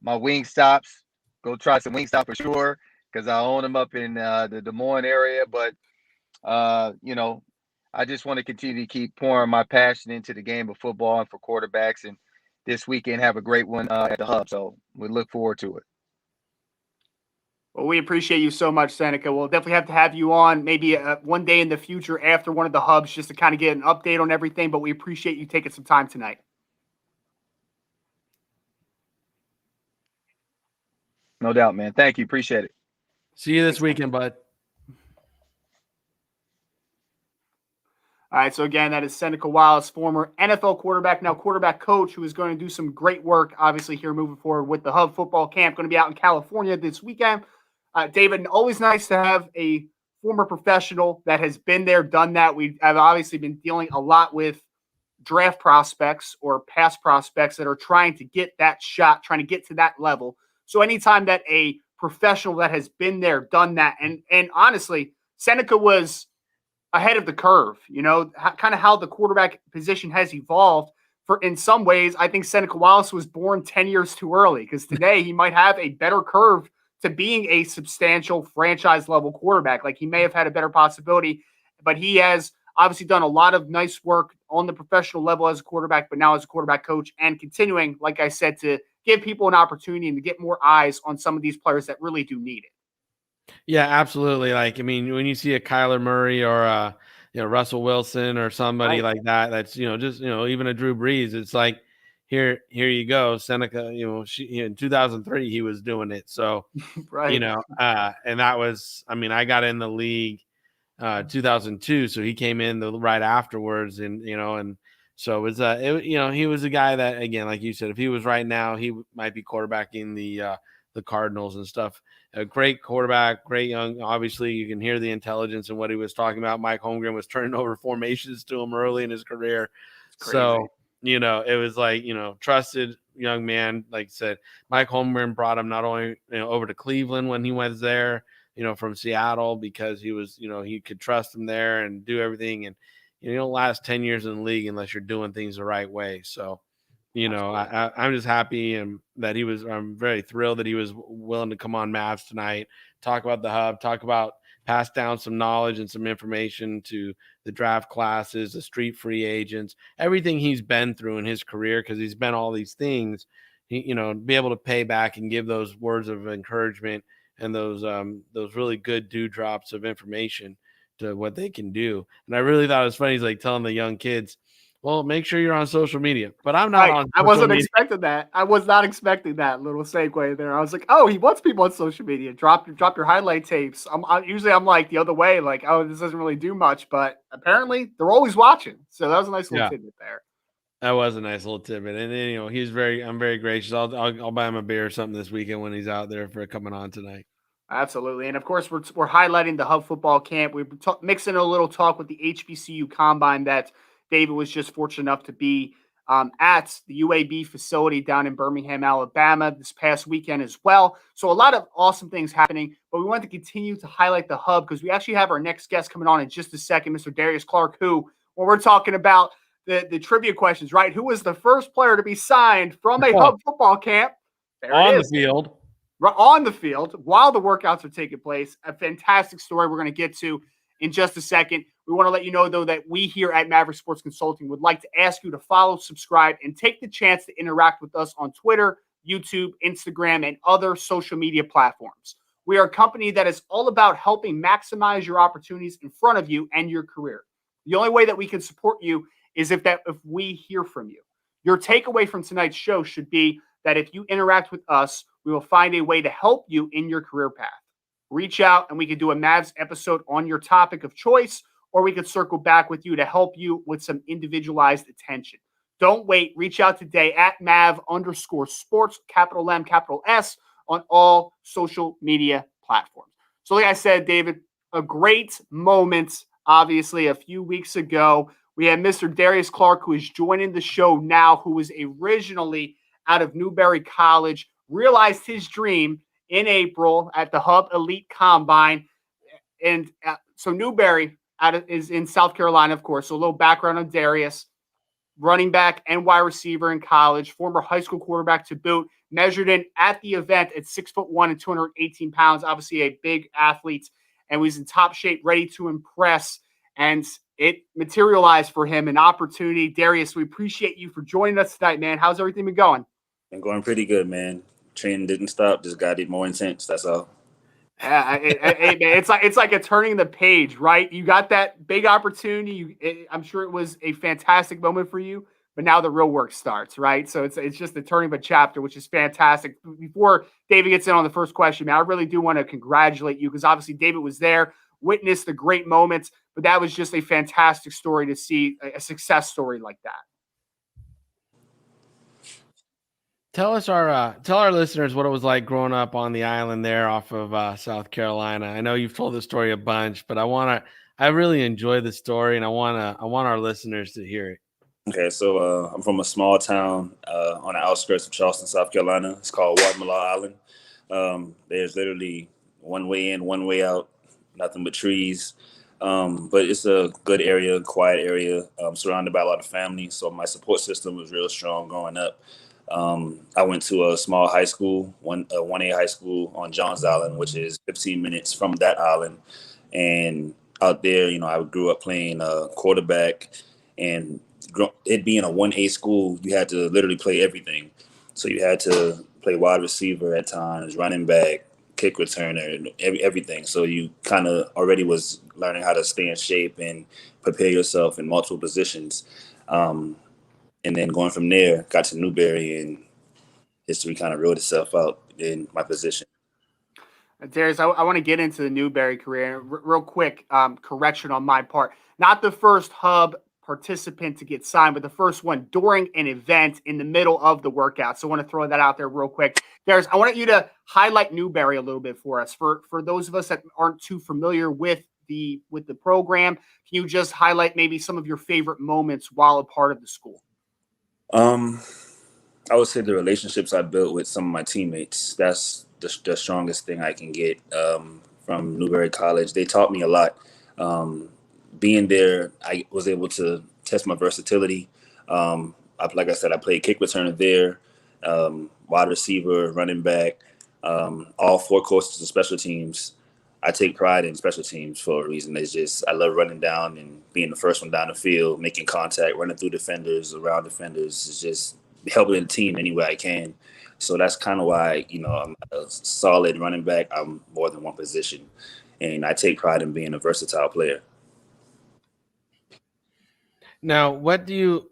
My wing stops, go try some wing stop for sure, because I own them up in the Des Moines area. But I just want to continue to keep pouring my passion into the game of football and for quarterbacks. And this weekend, have a great one at the Hub. So we look forward to it. Well, we appreciate you so much, Seneca. We'll definitely have to have you on maybe one day in the future after one of the Hubs just to kind of get an update on everything. But we appreciate you taking some time tonight. No doubt, man. Thank you. Appreciate it. See you this weekend, bud. All right, so again, that is Seneca Wallace, former NFL quarterback, now quarterback coach, who is going to do some great work, obviously, here moving forward with the Hub Football Camp. Going to be out in California this weekend. David, always nice to have a former professional that has been there, done that. We have obviously been dealing a lot with draft prospects or past prospects that are trying to get that shot, trying to get to that level. So anytime that a professional that has been there, done that, and honestly, Seneca was ahead of the curve, kind of how the quarterback position has evolved. For in some ways, I think Seneca Wallace was born 10 years too early, because today he might have a better curve to being a substantial franchise level quarterback. Like, he may have had a better possibility, but he has Obviously done a lot of nice work on the professional level as a quarterback, but now as a quarterback coach, and continuing, like I said, to give people an opportunity and to get more eyes on some of these players that really do need it. Yeah, absolutely. Like, I mean, when you see a Kyler Murray or Russell Wilson or somebody Right. like that, that's just even a Drew Brees, it's like here you go, Seneca. In 2003 he was doing it. So Right. And that was, I mean, I got in the league 2002, so he came in right afterwards, and so it was he was a guy that, again, like you said, if he was right now, he might be quarterbacking the Cardinals and stuff. A great quarterback, great young. Obviously, you can hear the intelligence and what he was talking about. Mike Holmgren was turning over formations to him early in his career. So, it was like, trusted young man. Like I said, Mike Holmgren brought him not only over to Cleveland when he was there, from Seattle, because he was, he could trust him there and do everything. And you don't last 10 years in the league unless you're doing things the right way. So, I'm just happy and that I'm very thrilled that he was willing to come on Mavs tonight, talk about the hub, pass down some knowledge and some information to the draft classes, the street free agents, everything he's been through in his career, because he's been all these things, be able to pay back and give those words of encouragement and those really good dewdrops of information to what they can do. And I really thought it was funny. He's like telling the young kids, well, make sure you're on social media, but I'm not on social I wasn't media. expecting that. I was not expecting that little segue there. I was like, oh, he wants people on social media. Drop your highlight tapes. Usually I'm like the other way, like, oh, this doesn't really do much, but apparently they're always watching. So that was a nice little tidbit there. That was a nice little tidbit. And then, I'm very gracious. I'll buy him a beer or something this weekend when he's out there for coming on tonight. Absolutely. And of course, we're highlighting the Hub football camp. We're mixing a little talk with the HBCU combine that David was just fortunate enough to be at the UAB facility down in Birmingham, Alabama this past weekend as well. So a lot of awesome things happening, but we want to continue to highlight the Hub because we actually have our next guest coming on in just a second, Mr. Darius Clark, who, when we're talking about the trivia questions, right? Who was the first player to be signed from a Hub football camp? There on it is. The field. On the field while the workouts are taking place. A fantastic story we're going to get to in just a second. We want to let you know, though, that we here at Maverick Sports Consulting would like to ask you to follow, subscribe, and take the chance to interact with us on Twitter, YouTube, Instagram, and other social media platforms. We are a company that is all about helping maximize your opportunities in front of you and your career. The only way that we can support you is if we hear from you. Your takeaway from tonight's show should be that if you interact with us, we will find a way to help you in your career path. Reach out and we could do a Mavs episode on your topic of choice, or we could circle back with you to help you with some individualized attention. Don't wait. Reach out today at Mav_sports, capital M, capital S, on all social media platforms. So like I said, David, a great moment, obviously, a few weeks ago. We had Mr. Darius Clark, who is joining the show now, who was originally out of Newberry College, realized his dream in April at the Hub Elite Combine. And so Newberry is in South Carolina, of course. So a little background on Darius: running back and wide receiver in college, former high school quarterback to boot, measured in at the event at 6'1" and 218 pounds, obviously a big athlete, and was in top shape, ready to impress. And it materialized for him, an opportunity. Darius, we appreciate you for joining us tonight, man. How's everything been going? Been going pretty good, man. Training didn't stop, just got it more intense. That's all. It's like a turning the page, right? You got that big opportunity. I'm sure it was a fantastic moment for you, but now the real work starts, right? So it's just the turning of a chapter, which is fantastic. Before David gets in on the first question, man, I really do want to congratulate you because obviously David was there, witnessed the great moments, but that was just a fantastic story to see, a success story like that. Tell our listeners what it was like growing up on the island there off of South Carolina. I know you've told the story a bunch, but I really enjoy the story, and I want our listeners to hear it. Okay, so I'm from a small town on the outskirts of Charleston, South Carolina. It's called Watermalaw Island. There's literally one way in, one way out, nothing but trees. But it's a good area, quiet area, surrounded by a lot of family. So my support system was real strong growing up. I went to a small high school, 1A high school on Johns Island, which is 15 minutes from that island. And out there, I grew up playing quarterback, and it being a 1A school, you had to literally play everything. So you had to play wide receiver at times, running back, kick returner, everything. So you kind of already was learning how to stay in shape and prepare yourself in multiple positions. And then going from there, got to Newberry, and history kind of wrote itself out in my position. Darius, I want to get into the Newberry career. Real quick, correction on my part. Not the first Hub participant to get signed, but the first one during an event in the middle of the workout. So I want to throw that out there real quick. Darius, I want you to highlight Newberry a little bit for us. For those of us that aren't too familiar with the program, can you just highlight maybe some of your favorite moments while a part of the school? I would say the relationships I built with some of my teammates. That's the strongest thing I can get from Newberry College. They taught me a lot. Being there, I was able to test my versatility. Like I said, I played kick returner there, wide receiver, running back, all 4 courses of special teams. I take pride in special teams for a reason. It's just I love running down and being the first one down the field, making contact, running through defenders, around defenders. It's just helping the team any way I can. So that's kind of why, I'm a solid running back. I'm more than one position, and I take pride in being a versatile player. Now, what do you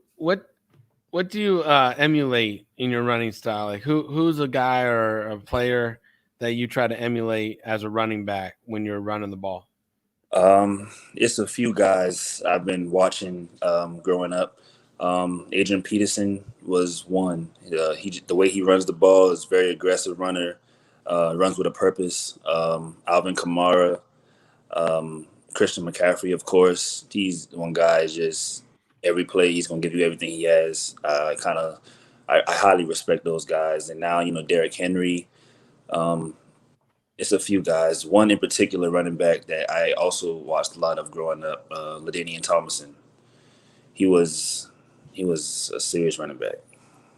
emulate in your running style? Like who's a guy or a player that you try to emulate as a running back when you're running the ball? It's a few guys I've been watching growing up. Adrian Peterson was one. The way he runs the ball is very aggressive runner, runs with a purpose. Alvin Kamara, Christian McCaffrey, of course. He's one guy. Just every play, he's gonna give you everything he has. I highly respect those guys. And now, Derrick Henry. It's a few guys. One in particular, running back, that I also watched a lot of growing up, LaDainian Tomlinson. He was a serious running back.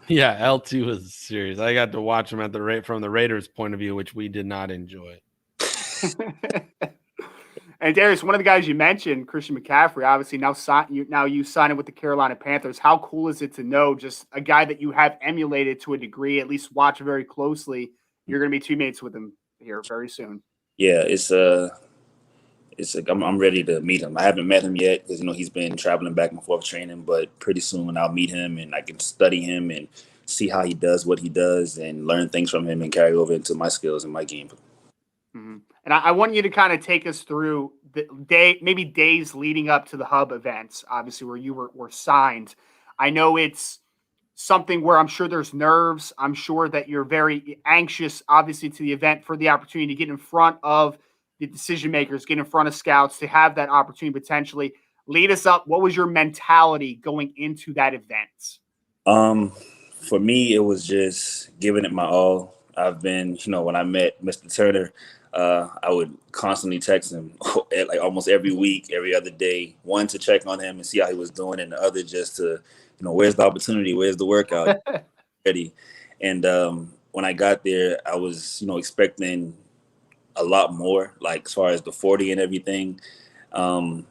Yeah, LT was serious. I got to watch him from the Raiders' point of view, which we did not enjoy. And Darius, one of the guys you mentioned, Christian McCaffrey, obviously now you signing with the Carolina Panthers. How cool is it to know just a guy that you have emulated to a degree, at least watch very closely? You're going to be teammates with him here very soon. Yeah, I'm ready to meet him. I haven't met him yet because he's been traveling back and forth training, but pretty soon I'll meet him and I can study him and see how he does what he does and learn things from him and carry over into my skills and my game. Mm-hmm. And I want you to kind of take us through the maybe days leading up to the Hub events, obviously where you were signed. I know it's something where I'm sure there's nerves. I'm sure that you're very anxious, obviously, to the event for the opportunity to get in front of the decision makers, get in front of scouts, to have that opportunity potentially. Lead us up. What was your mentality going into that event? For me, it was just giving it my all. I've been, when I met Mr. Turner, I would constantly text him like almost every week, every other day. One, to check on him and see how he was doing, and the other just to, where's the opportunity? Where's the workout? Ready. And when I got there, I was, expecting a lot more, like as far as the 40 and everything. So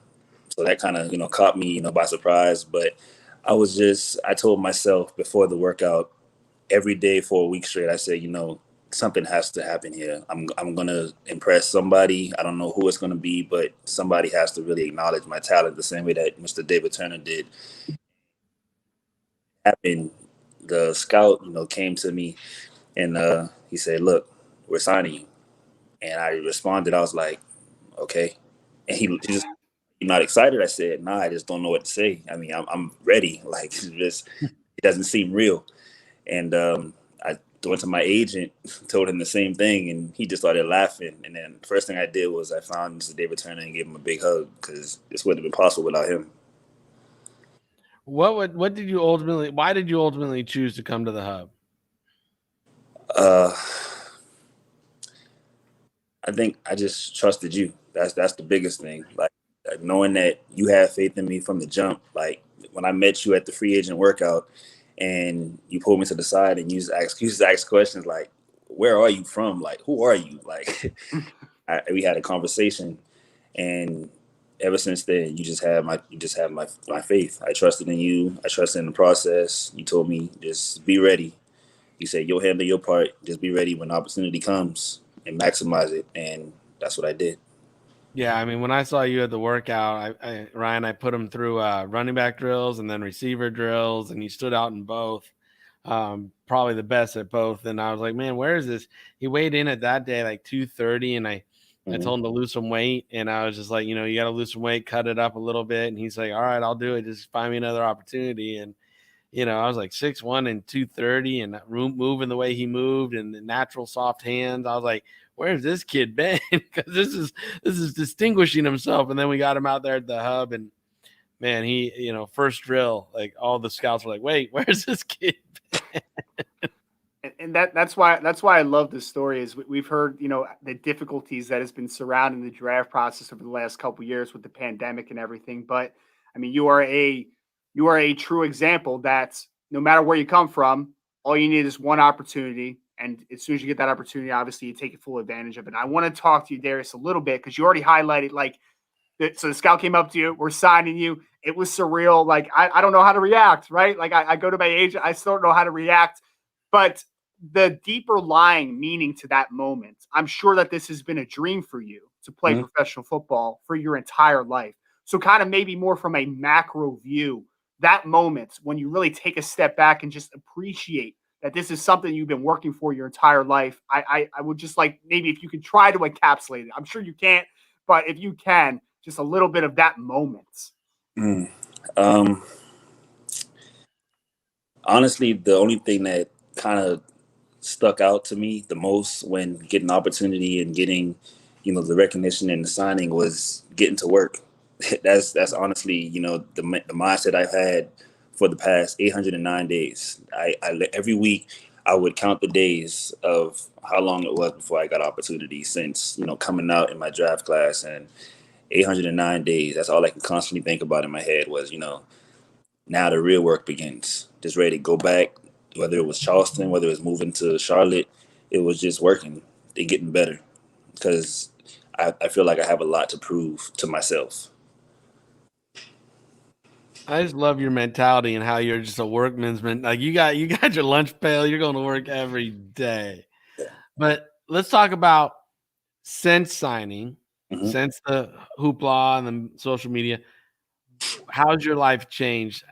that kind of, caught me, by surprise. But I told myself before the workout, every day for a week straight, I said, something has to happen here. I'm going to impress somebody. I don't know who it's going to be, but somebody has to really acknowledge my talent the same way that Mr. David Turner did. Happened. The scout, came to me and he said, "Look, we're signing you." And I responded, I was like, "Okay." And he just, "You're not excited?" I said, "Nah, I just don't know what to say. I mean, I'm ready. Like, it doesn't seem real." And I went to my agent, told him the same thing, and he just started laughing. And then the first thing I did was I found Mr. David Turner and gave him a big hug, because this wouldn't have been possible without him. Why did you ultimately choose to come to the Hub? I think I just trusted you. That's the biggest thing. Like knowing that you had faith in me from the jump. Like when I met you at the free agent workout and you pulled me to the side and you just asked questions like, "Where are you from? Like, who are you?" Like we had a conversation, and ever since then, you just have my faith. I trusted in you. I trusted in the process. You told me just be ready. You said you'll handle your part. Just be ready when opportunity comes and maximize it. And that's what I did. Yeah, I mean, when I saw you at the workout, Ryan, I put him through running back drills and then receiver drills, and he stood out in both. Probably the best at both. And I was like, man, where is this? He weighed in at that day like 230, and I told him to lose some weight, and I was just like, you got to lose some weight, cut it up a little bit. And he's like, all right, I'll do it. Just find me another opportunity. And I was like 6'1" and 230, and moving the way he moved, and the natural soft hands. I was like, where's this kid been? Because this is distinguishing himself. And then we got him out there at the hub, and man, he, first drill, like all the scouts were like, wait, where's this kid been? And that's why I love this story. Is we've heard the difficulties that has been surrounding the draft process over the last couple of years with the pandemic and everything. But I mean, you are a true example that no matter where you come from, all you need is one opportunity. And as soon as you get that opportunity, obviously you take full advantage of it. And I want to talk to you, Darius, a little bit because you already highlighted so the scout came up to you, we're signing you. It was surreal. Like, I don't know how to react, right? Like I go to my agent, I still don't know how to react. But the deeper lying meaning to that moment, I'm sure that this has been a dream for you to play professional football for your entire life. So kind of maybe more from a macro view, that moment when you really take a step back and just appreciate that this is something you've been working for your entire life. I would just like maybe if you could try to encapsulate it. I'm sure you can't, but if you can, just a little bit of that moment. Honestly, the only thing that kind of stuck out to me the most when getting opportunity and getting, the recognition and the signing was getting to work. That's honestly, the mindset I've had for the past 809 days. I every week I would count the days of how long it was before I got opportunity since, coming out in my draft class, and 809 days. That's all I can constantly think about in my head was, now the real work begins. Just ready to go back, whether it was Charleston, whether it was moving to Charlotte, it was just working. They're getting better because I feel like I have a lot to prove to myself. I just love your mentality and how you're just a workman's man. Like you got your lunch pail. You're going to work every day. But let's talk about since signing, since the hoopla and the social media. How's your life changed?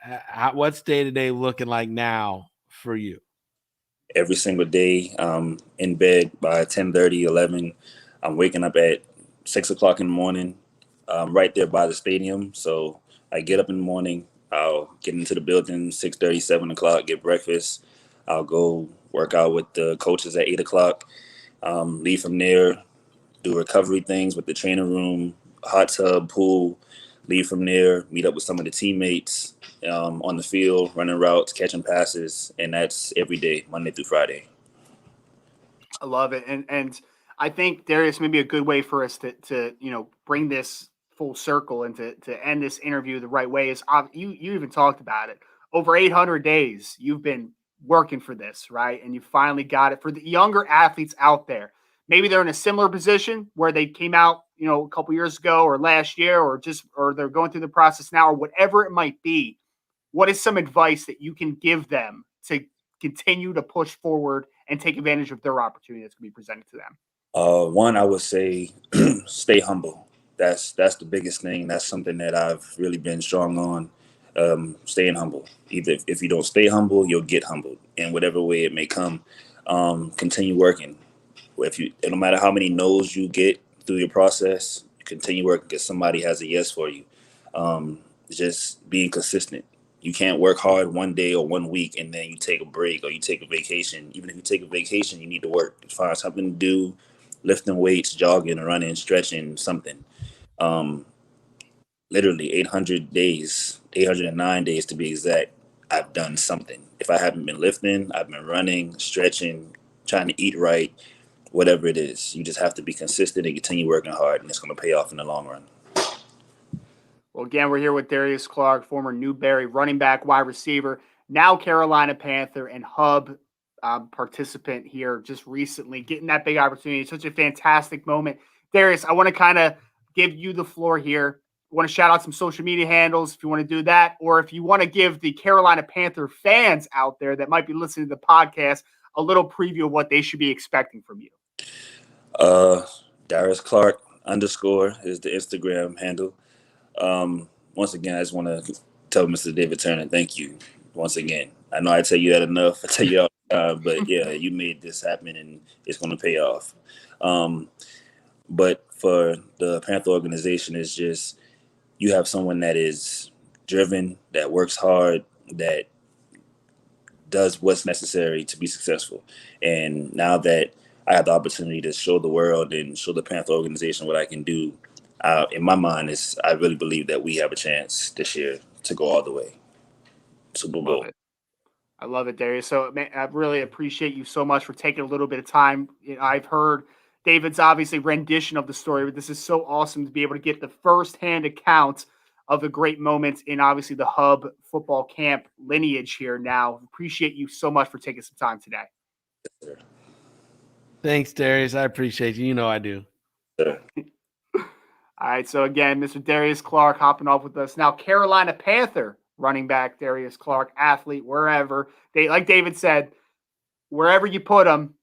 What's day-to-day looking like now for you? Every single day, in bed by 10:30, 11. I'm waking up at 6 o'clock in the morning, right there by the stadium. So I get up in the morning. I'll get into the building 6:30, 7 o'clock, get breakfast. I'll go work out with the coaches at 8 o'clock. Leave from there, do recovery things with the training room, hot tub, pool. Leave from there, meet up with some of the teammates on the field, running routes, catching passes, and that's every day, Monday through Friday. I love it, and I think Darius, maybe a good way for us to bring this full circle and to end this interview the right way is you even talked about it. Over 800 days you've been working for this, right? And you finally got it. For the younger athletes out there, maybe they're in a similar position where they came out, a couple years ago or last year, or they're going through the process now, or whatever it might be. What is some advice that you can give them to continue to push forward and take advantage of their opportunity that's going to be presented to them? One, I would say stay humble. That's the biggest thing. That's something that I've really been strong on. Staying humble. Either if you don't stay humble, you'll get humbled in whatever way it may come. Continue working. No matter how many no's you get through your process, continue working because somebody has a yes for you. Just being consistent. You can't work hard one day or 1 week and then you take a break or you take a vacation. Even if you take a vacation, you need to work. Find something to do, lifting weights, jogging, running, stretching, something. Literally 800 days, 809 days to be exact, I've done something. If I haven't been lifting, I've been running, stretching, trying to eat right, whatever it is. You just have to be consistent and continue working hard, and it's going to pay off in the long run. Well, again, we're here with Darius Clark, former Newberry running back, wide receiver, now Carolina Panther and Hub participant here just recently, getting that big opportunity. Such a fantastic moment. Darius, I want to kind of give you the floor here. you want to shout out some social media handles, if you want to do that, or if you want to give the Carolina Panther fans out there that might be listening to the podcast a little preview of what they should be expecting from you. Darius Clark _ is the Instagram handle. Once again, I just want to tell Mr. David Turner, thank you once again. I know I tell you that enough. I tell you all the time, but yeah, you made this happen and it's going to pay off. But for the Panther organization, it's just you have someone that is driven, that works hard, that does what's necessary to be successful. And now that I have the opportunity to show the world and show the Panther organization what I can do, in my mind, I really believe that we have a chance this year to go all the way. Super Bowl. I love it, Darius. So, man, I really appreciate you so much for taking a little bit of time. I've heard David's obviously rendition of the story, but this is so awesome to be able to get the firsthand account of the great moments in obviously the Hub football camp lineage here now. Appreciate you so much for taking some time today. Yes, Thanks, Darius. I appreciate you. You know I do. sir. All right. So again, Mr. Darius Clark hopping off with us now. Carolina Panther running back Darius Clark, athlete, wherever. Like David said, wherever you put him,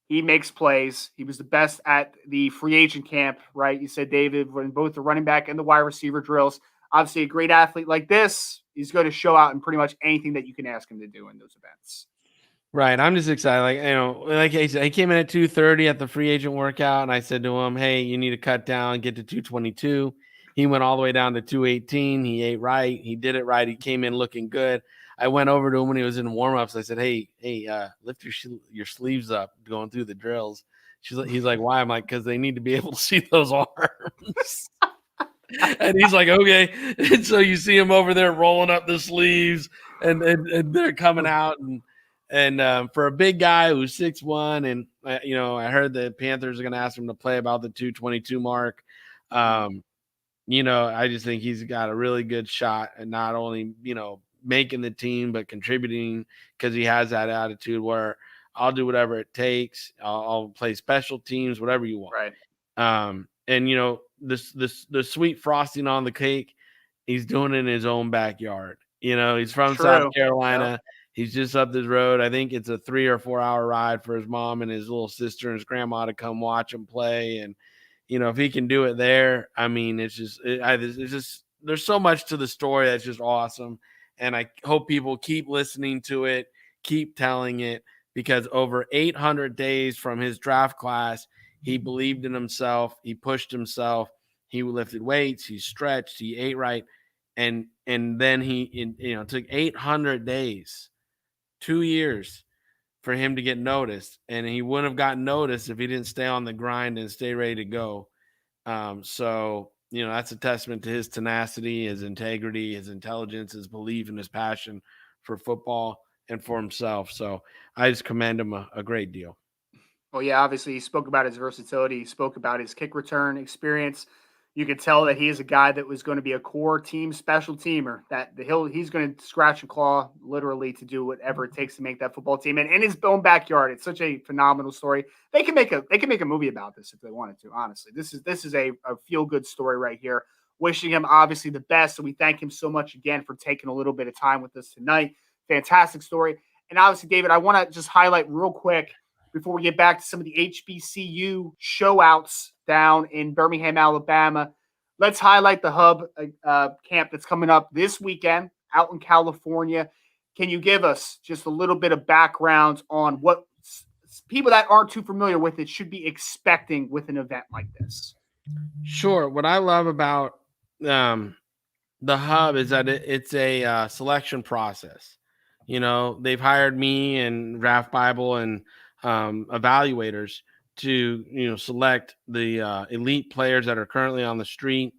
he makes plays. He was the best at the free agent camp, right? You said, David, when both the running back and the wide receiver drills. Obviously, a great athlete like this, he's going to show out in pretty much anything that you can ask him to do in those events. Right. I'm just excited. Like I said, he came in at 230 at the free agent workout, and I said to him, hey, you need to cut down, get to 222. He went all the way down to 218. He ate right. He did it right. He came in looking good. I went over to him when he was in warm-ups. I said, hey, lift your sleeves up going through the drills. He's like, why? I'm like, because they need to be able to see those arms. And he's like, okay. And so you see him over there rolling up the sleeves, and they're coming out. And for a big guy who's 6'1", and I heard the Panthers are going to ask him to play about the 222 mark. I just think he's got a really good shot at not only making the team but contributing, because he has that attitude where I'll do whatever it takes. I'll play special teams, whatever you want. Right. And the sweet frosting on the cake, he's doing it in his own backyard. He's from South Carolina. Yep. He's just up this road. I think it's a 3 or 4 hour ride for his mom and his little sister and his grandma to come watch him play. And, if he can do it there, I mean, it's just there's so much to the story that's just awesome. And I hope people keep listening to it, keep telling it, because over 800 days from his draft class, he believed in himself. He pushed himself. He lifted weights. He stretched. He ate right. And then he took 800 days, 2 years for him to get noticed. And he wouldn't have gotten noticed if he didn't stay on the grind and stay ready to go. So that's a testament to his tenacity, his integrity, his intelligence, his belief, and his passion for football and for himself. So I just commend him a great deal. Well, yeah, obviously he spoke about his versatility. He spoke about his kick return experience. You could tell that he is a guy that was going to be a core team special teamer, that he's going to scratch and claw literally to do whatever it takes to make that football team. And in his own backyard, it's such a phenomenal story. They can make a movie about this if they wanted to, honestly. This is a feel-good story right here. Wishing him obviously the best. So we thank him so much again for taking a little bit of time with us tonight. Fantastic story. And obviously, David, I want to just highlight real quick before we get back to some of the HBCU show-outs down in Birmingham, Alabama. Let's highlight the Hub camp that's coming up this weekend out in California. Can you give us just a little bit of background on what people that aren't too familiar with it should be expecting with an event like this? Sure. What I love about the Hub is that it's a selection process. They've hired me and Draft Bible and evaluators to select the elite players that are currently on the street,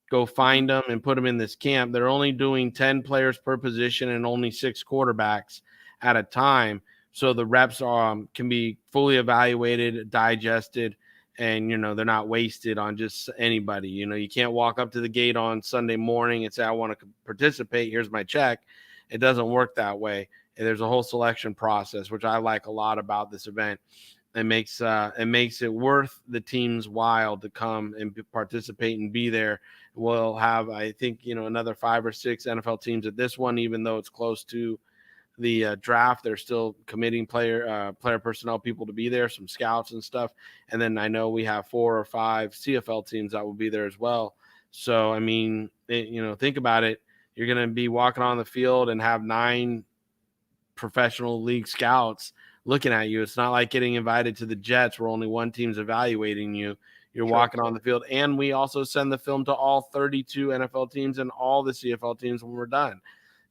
go find them and put them in this camp. They're only doing 10 players per position and only 6 quarterbacks at a time, so the reps can be fully evaluated, digested, and they're not wasted on just anybody. You can't walk up to the gate on Sunday morning and say, I want to participate, here's my check. It doesn't work that way. And there's a whole selection process, which I like a lot about this event. it makes it worth the team's while to come and participate and be there. We'll have, I think, another 5 or 6 NFL teams at this one, even though it's close to the draft. They're still committing player personnel people to be there, some scouts and stuff. And then I know we have 4 or 5 CFL teams that will be there as well. So, I mean, think about it. You're going to be walking on the field and have 9 professional league scouts looking at you. It's not like getting invited to the Jets where only one team's evaluating you. You're walking on the field. And we also send the film to all 32 NFL teams and all the CFL teams when we're done.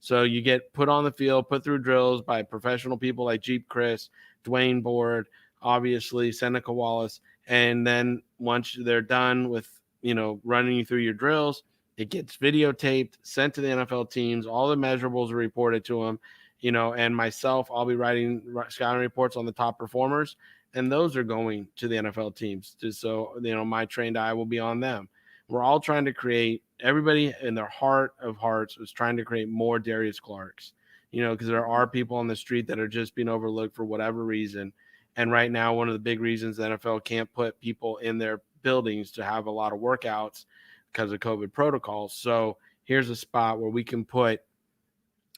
So you get put on the field, put through drills by professional people like Jeep Chris, Dwayne Board, obviously Seneca Wallace. And then once they're done with, running you through your drills, it gets videotaped, sent to the NFL teams. All the measurables are reported to them, and myself, I'll be writing scouting reports on the top performers. And those are going to the NFL teams. Just so, my trained eye will be on them. We're all trying to create, everybody in their heart of hearts was trying to create more Darius Clarks, because there are people on the street that are just being overlooked for whatever reason. And right now, one of the big reasons the NFL can't put people in their buildings to have a lot of workouts because of COVID protocols. So here's a spot where we can put,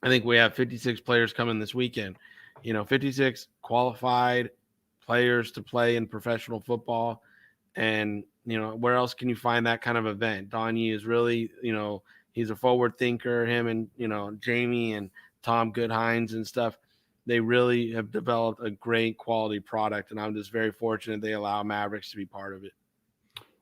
I think we have 56 players coming this weekend, 56 qualified players to play in professional football. And, where else can you find that kind of event? Donnie is really, he's a forward thinker, him and, Jamie and Tom Goodhines and stuff. They really have developed a great quality product. And I'm just very fortunate they allow Mavericks to be part of it.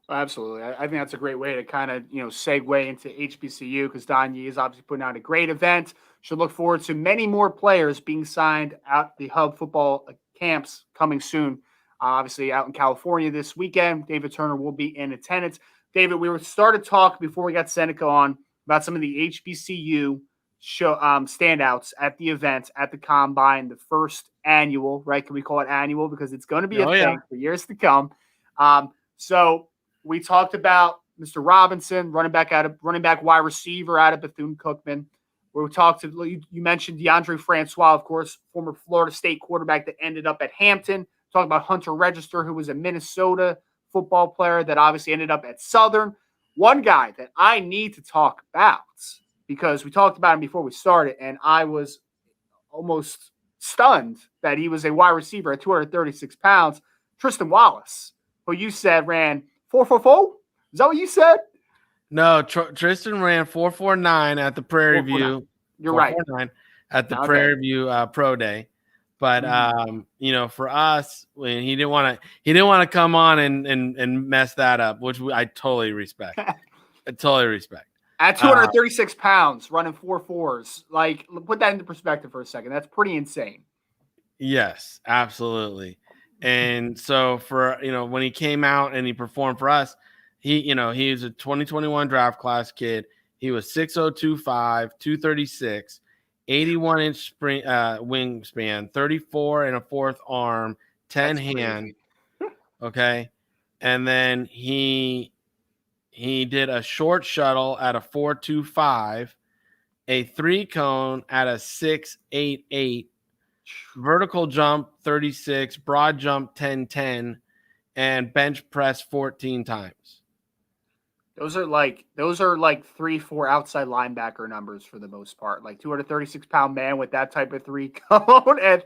Absolutely. I think that's a great way to kind of, segue into HBCU because Don Yee is obviously putting out a great event. Should look forward to many more players being signed at the Hub football camps coming soon. Obviously out in California this weekend. David Turner will be in attendance. David, we started talk before we got Seneca on about some of the HBCU standouts at the event at the Combine, the first annual, right? Can we call it annual? Because it's going to be a thing for years to come. So we talked about Mr. Robinson, running back wide receiver out of Bethune-Cookman. We talked to you mentioned Deandre Francois, of course, former Florida State quarterback that ended up at Hampton. Talking about Hunter Register, who was a Minnesota football player that obviously ended up at Southern. One guy that I need to talk about because we talked about him before we started, and I was almost stunned that he was a wide receiver at 236 pounds. Tristan Wallace, who you said ran 4.44. Is that what you said? No, Tristan ran 4.49 at the Prairie View. You're right. At the Prairie View Pro Day. But for us, when he didn't want to come on and mess that up, which I totally respect. At 236 pounds, running 4.4s, like put that into perspective for a second. That's pretty insane. Yes, absolutely. And so for when he came out and he performed for us, he was a 2021 draft class kid. He was 6'0", 236. 81-inch wingspan, 34 and a fourth arm, 10 hand. Okay. And then he did a short shuttle at a 4.25, a 3-cone at a 6.88, vertical jump 36, broad jump 10-10, and bench press 14 times. Those are like 3-4 outside linebacker numbers for the most part. Like 236-pound man with that type of 3-cone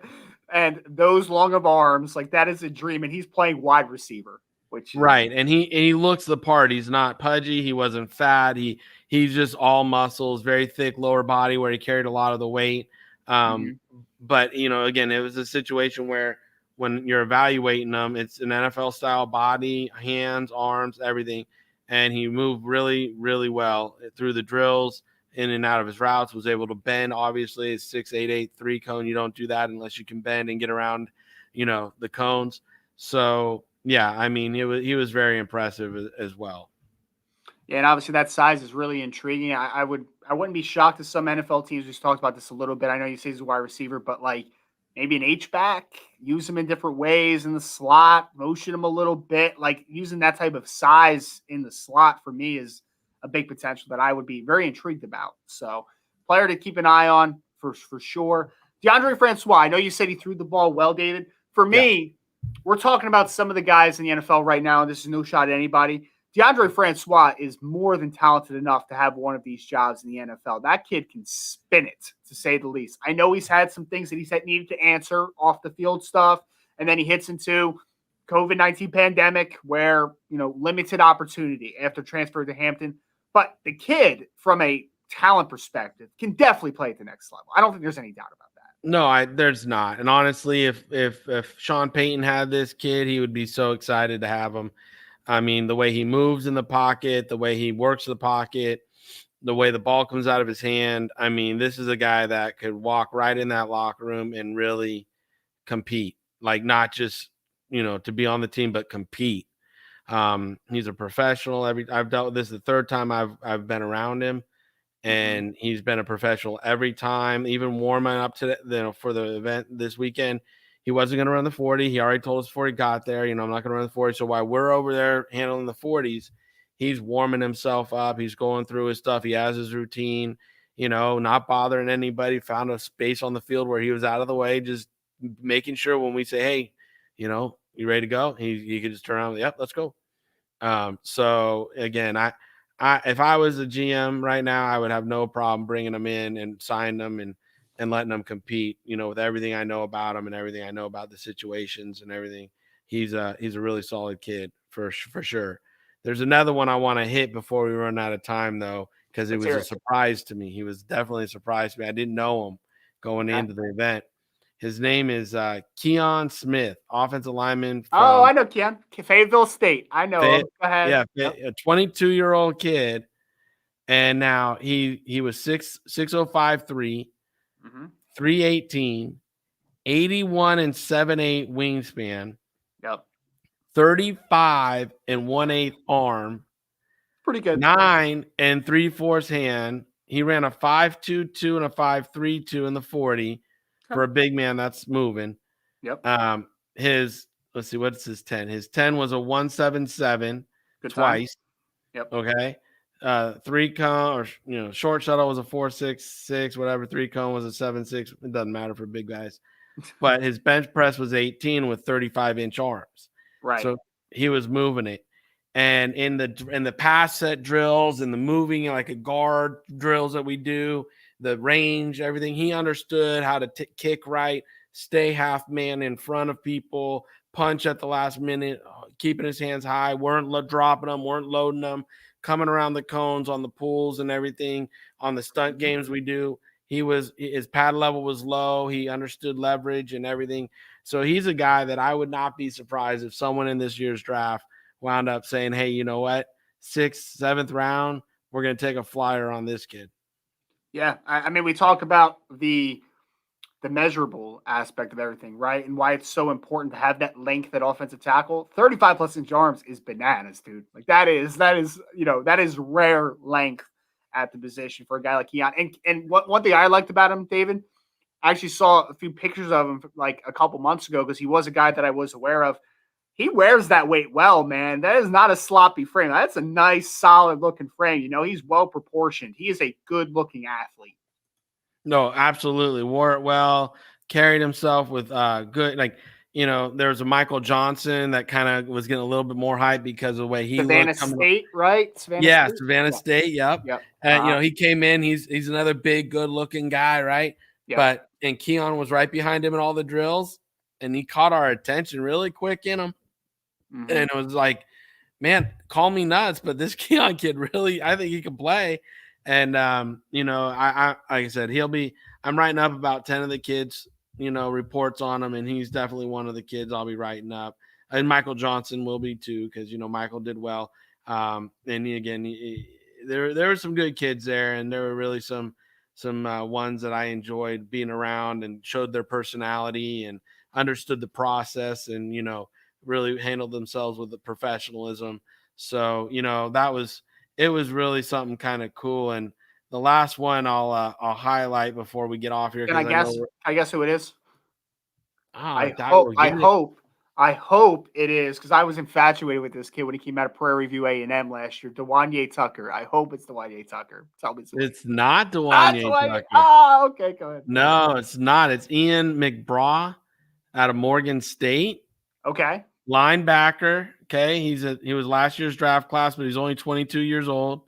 and those long of arms, like that is a dream. And he's playing wide receiver, which right. And he looks the part. He's not pudgy. He wasn't fat. He's just all muscles, very thick lower body where he carried a lot of the weight. But again, it was a situation where when you're evaluating them, it's an NFL style body, hands, arms, everything. And he moved really, really well through the drills, in and out of his routes, was able to bend. Obviously, it's 6.88 3-cone. You don't do that unless you can bend and get around, the cones. So, yeah, I mean, he was very impressive as well. Yeah, and obviously that size is really intriguing. I wouldn't be shocked if some NFL teams just talked about this a little bit. I know you say he's a wide receiver, but like maybe an H-back, use him in different ways in the slot, motion him a little bit. Like using that type of size in the slot for me is a big potential that I would be very intrigued about. So player to keep an eye on for sure. Deandre Francois, I know you said he threw the ball well, David. For me, we're talking about some of the guys in the NFL right now, and this is no shot at anybody. Deandre Francois is more than talented enough to have one of these jobs in the NFL. That kid can spin it, to say the least. I know he's had some things that he's needed to answer off the field stuff, and then he hits into COVID-19 pandemic where, limited opportunity after transfer to Hampton. But the kid, from a talent perspective, can definitely play at the next level. I don't think there's any doubt about that. No, there's not. And honestly, if Sean Payton had this kid, he would be so excited to have him. I mean, the way he moves in the pocket, the way he works the pocket, the way the ball comes out of his hand. I mean, this is a guy that could walk right in that locker room and really compete. Like, not just, to be on the team, but compete. He's a professional. I've dealt with this the third time I've been around him, and he's been a professional every time. Even warming up to for the event this weekend, he wasn't going to run the 40. He already told us before he got there, I'm not going to run the 40. So while we're over there handling the 40s, he's warming himself up. He's going through his stuff. He has his routine, not bothering anybody. Found a space on the field where he was out of the way, just making sure when we say, hey, you ready to go? He could just turn around. Yep, let's go. So again, if I was a GM right now, I would have no problem bringing him in and signing them and letting them compete, with everything I know about him and everything I know about the situations and everything. He's a really solid kid for sure. There's another one I want to hit before we run out of time, though, because it was a surprise to me. He was definitely a surprise to me. I didn't know him going into the event. His name is Keon Smith, offensive lineman. I know Keon. Fayetteville State. I know him. Go ahead. Yeah, a 22-year-old kid. And now he was 6'5", 318, 81 and 7/8 wingspan. Yep. 35 and 1/8 arm. Pretty good. 9 and 3/4 hand. He ran a 5.22 and a 5.32 in the 40 for a big man that's moving. Yep. Let's see, what's his 10? His 10 was a 1.77 twice. Yep. Okay. 3-cone or short shuttle was a 4.66, whatever. 3-cone was a 7.6. It doesn't matter for big guys. But his bench press was 18 with 35-inch arms. Right. So he was moving it. And in the pass set drills and the moving, like a guard drills that we do, the range, everything, he understood how to kick right, stay half man in front of people, punch at the last minute, keeping his hands high, weren't dropping them, weren't loading them, coming around the cones on the pools and everything, on the stunt games we do. His pad level was low. He understood leverage and everything. So he's a guy that I would not be surprised if someone in this year's draft wound up saying, hey, you know what? 6th, 7th round, we're going to take a flyer on this kid. Yeah. I mean, we talk about the measurable aspect of everything, right? And why it's so important to have that length at offensive tackle. 35 plus inch arms is bananas, dude. Like that is rare length at the position for a guy like Keon. And one thing I liked about him, David, I actually saw a few pictures of him like a couple months ago because he was a guy that I was aware of. He wears that weight well, man. That is not a sloppy frame. That's a nice, solid looking frame. He's well proportioned. He is a good looking athlete. No, absolutely. Wore it well, carried himself with good, there was a Michael Johnson that kind of was getting a little bit more hype because of the way he Savannah looked. State, right? Savannah State. Yep. And, he came in, he's another big, good looking guy. Right. Yep. And Keon was right behind him in all the drills, and he caught our attention really quick in them. Mm-hmm. And it was like, man, call me nuts, but this Keon kid really, I think he can play. And, I like I said, I'm writing up about 10 of the kids, reports on him, and he's definitely one of the kids I'll be writing up. And Michael Johnson will be too, because, Michael did well. And there were some good kids there, and there were really some ones that I enjoyed being around and showed their personality and understood the process and, really handled themselves with the professionalism. So, it was really something kind of cool. And the last one I'll highlight before we get off here. Can I guess who it is? I hope it is, because I was infatuated with this kid when he came out of Prairie View A&M last year. Dewanye Tucker. I hope it's Dewanye Tucker. Tell me it's not Dewanye Tucker. Oh, okay, go ahead. No, it's not. It's Mcbra out of Morgan State. Okay. Linebacker. Okay. He was last year's draft class, but he's only 22 years old.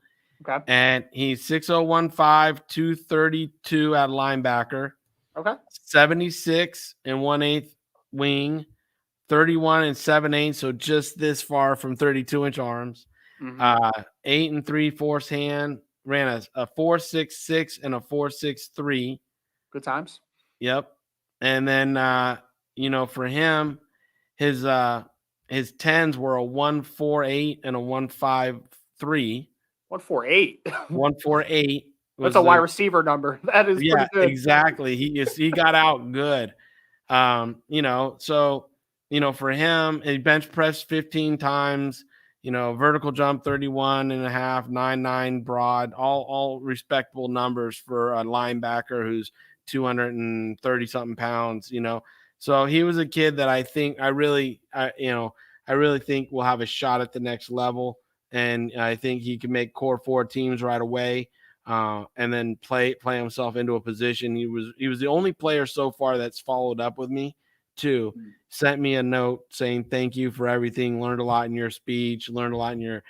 Okay. And he's 6'0", 232 at linebacker. Okay. 76 and 1/8 wing, 31 and 7/8. So just this far from 32-inch arms. 8 3 force hand, ran a 4.66 and a 4.63. Good times. Yep. And then for him, his 10s were a 1.48 and a 1.53. 148. 1.48. That's a wide receiver number. That is pretty good. Exactly. He got out good. So for him, he bench pressed 15 times. Vertical jump 31 and a half, 9.9 broad, all respectable numbers for a linebacker who's 230 something pounds, So he was a kid that I think I really think will have a shot at the next level. And I think he can make core 4 teams right away. And then play himself into a position. He was the only player so far that's followed up with me too. Sent me a note saying thank you for everything. Learned a lot in your speech. Learned a lot in your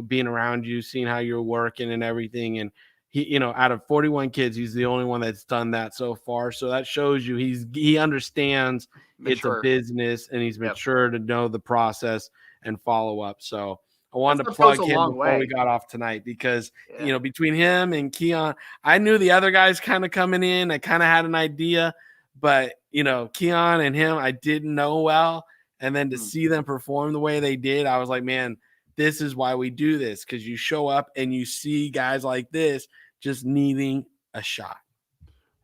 being around you, seeing how you're working and everything. And he, out of 41 kids, he's the only one that's done that so far. So that shows you he understands it's a business and he's mature to know the process and follow up. So I wanted to plug him before we got off tonight because, between him and Keon, I knew the other guys kind of coming in. I kind of had an idea, but, Keon and him, I didn't know well. And then to see them perform the way they did, I was like, man, this is why we do this. Because you show up and you see guys like this just needing a shot.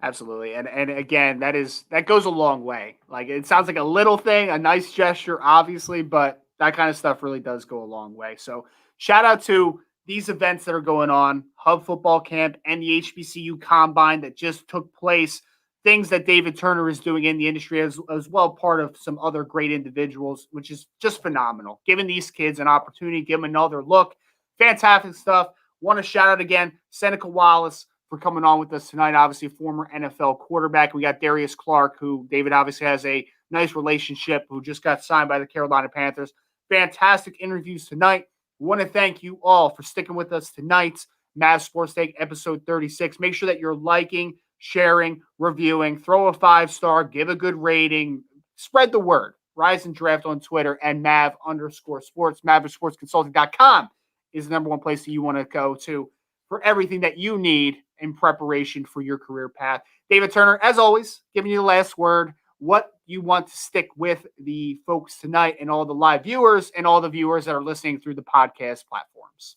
Absolutely. And again, that goes a long way. Like, it sounds like a little thing, a nice gesture, obviously, but that kind of stuff really does go a long way. So shout out to these events that are going on, Hub Football Camp and the HBCU Combine that just took place, things that David Turner is doing in the industry as well, part of some other great individuals, which is just phenomenal. Giving these kids an opportunity, give them another look. Fantastic stuff. Want to shout out again, Seneca Wallace, for coming on with us tonight. Obviously, former NFL quarterback. We got Darius Clark, who David obviously has a nice relationship, who just got signed by the Carolina Panthers. Fantastic interviews tonight. We want to thank you all for sticking with us tonight's Mavs Sports Take episode 36. Make sure that you're liking, sharing, reviewing, throw a 5-star, give a good rating, spread the word. Rise and Draft on Twitter and Mav_sports. MavSportsConsulting.com is the number one place that you want to go to for everything that you need in preparation for your career path. David Turner, as always, giving you the last word. What you want to stick with the folks tonight and all the live viewers and all the viewers that are listening through the podcast platforms.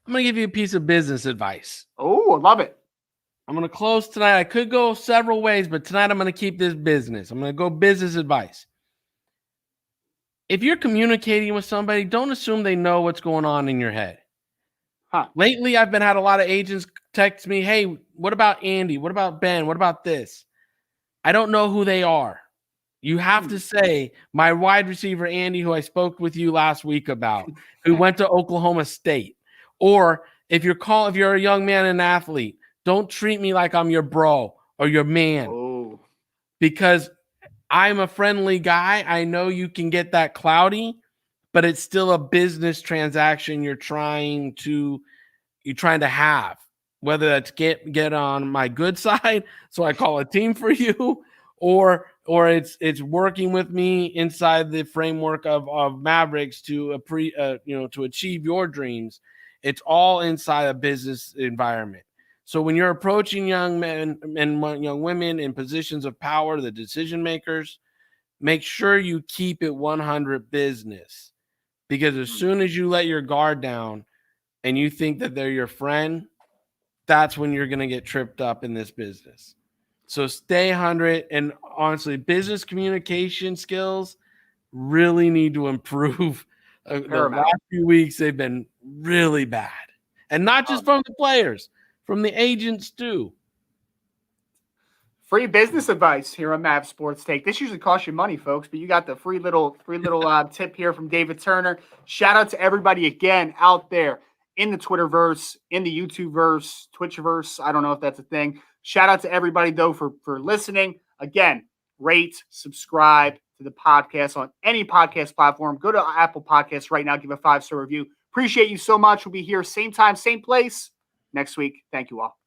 I'm going to give you a piece of business advice. Oh, I love it. I'm going to close tonight. I could go several ways, but tonight I'm going to keep this business. I'm going to go business advice. If you're communicating with somebody, don't assume they know what's going on in your head. Lately, I've had a lot of agents text me, hey, what about Andy? What about Ben? What about this? I don't know who they are. You have to say, my wide receiver, Andy, who I spoke with you last week about, who went to Oklahoma State. Or if you're a young man and an athlete, don't treat me like I'm your bro or your man. Because I'm a friendly guy. I know you can get that cloudy, but it's still a business transaction you're trying to have. Whether that's get on my good side, so I call a team for you, or it's working with me inside the framework of Mavericks to achieve your dreams. It's all inside a business environment. So when you're approaching young men and young women in positions of power, the decision makers, make sure you keep it 100 business, because as soon as you let your guard down and you think that they're your friend, that's when you're going to get tripped up in this business. So stay 100. And honestly, business communication skills really need to improve. The last few weeks, they've been really bad. And not just from the players, from the agents too. Free business advice here on Mav Sports Take. This usually costs you money, folks, but you got the free little tip here from David Turner. Shout out to everybody again out there in the Twitterverse, in the YouTubeverse, Twitchverse. I don't know if that's a thing. Shout out to everybody, though, for listening. Again, rate, subscribe, to the podcast on any podcast platform. Go to Apple Podcasts right now. Give a 5-star review. Appreciate you so much. We'll be here same time, same place next week. Thank you all.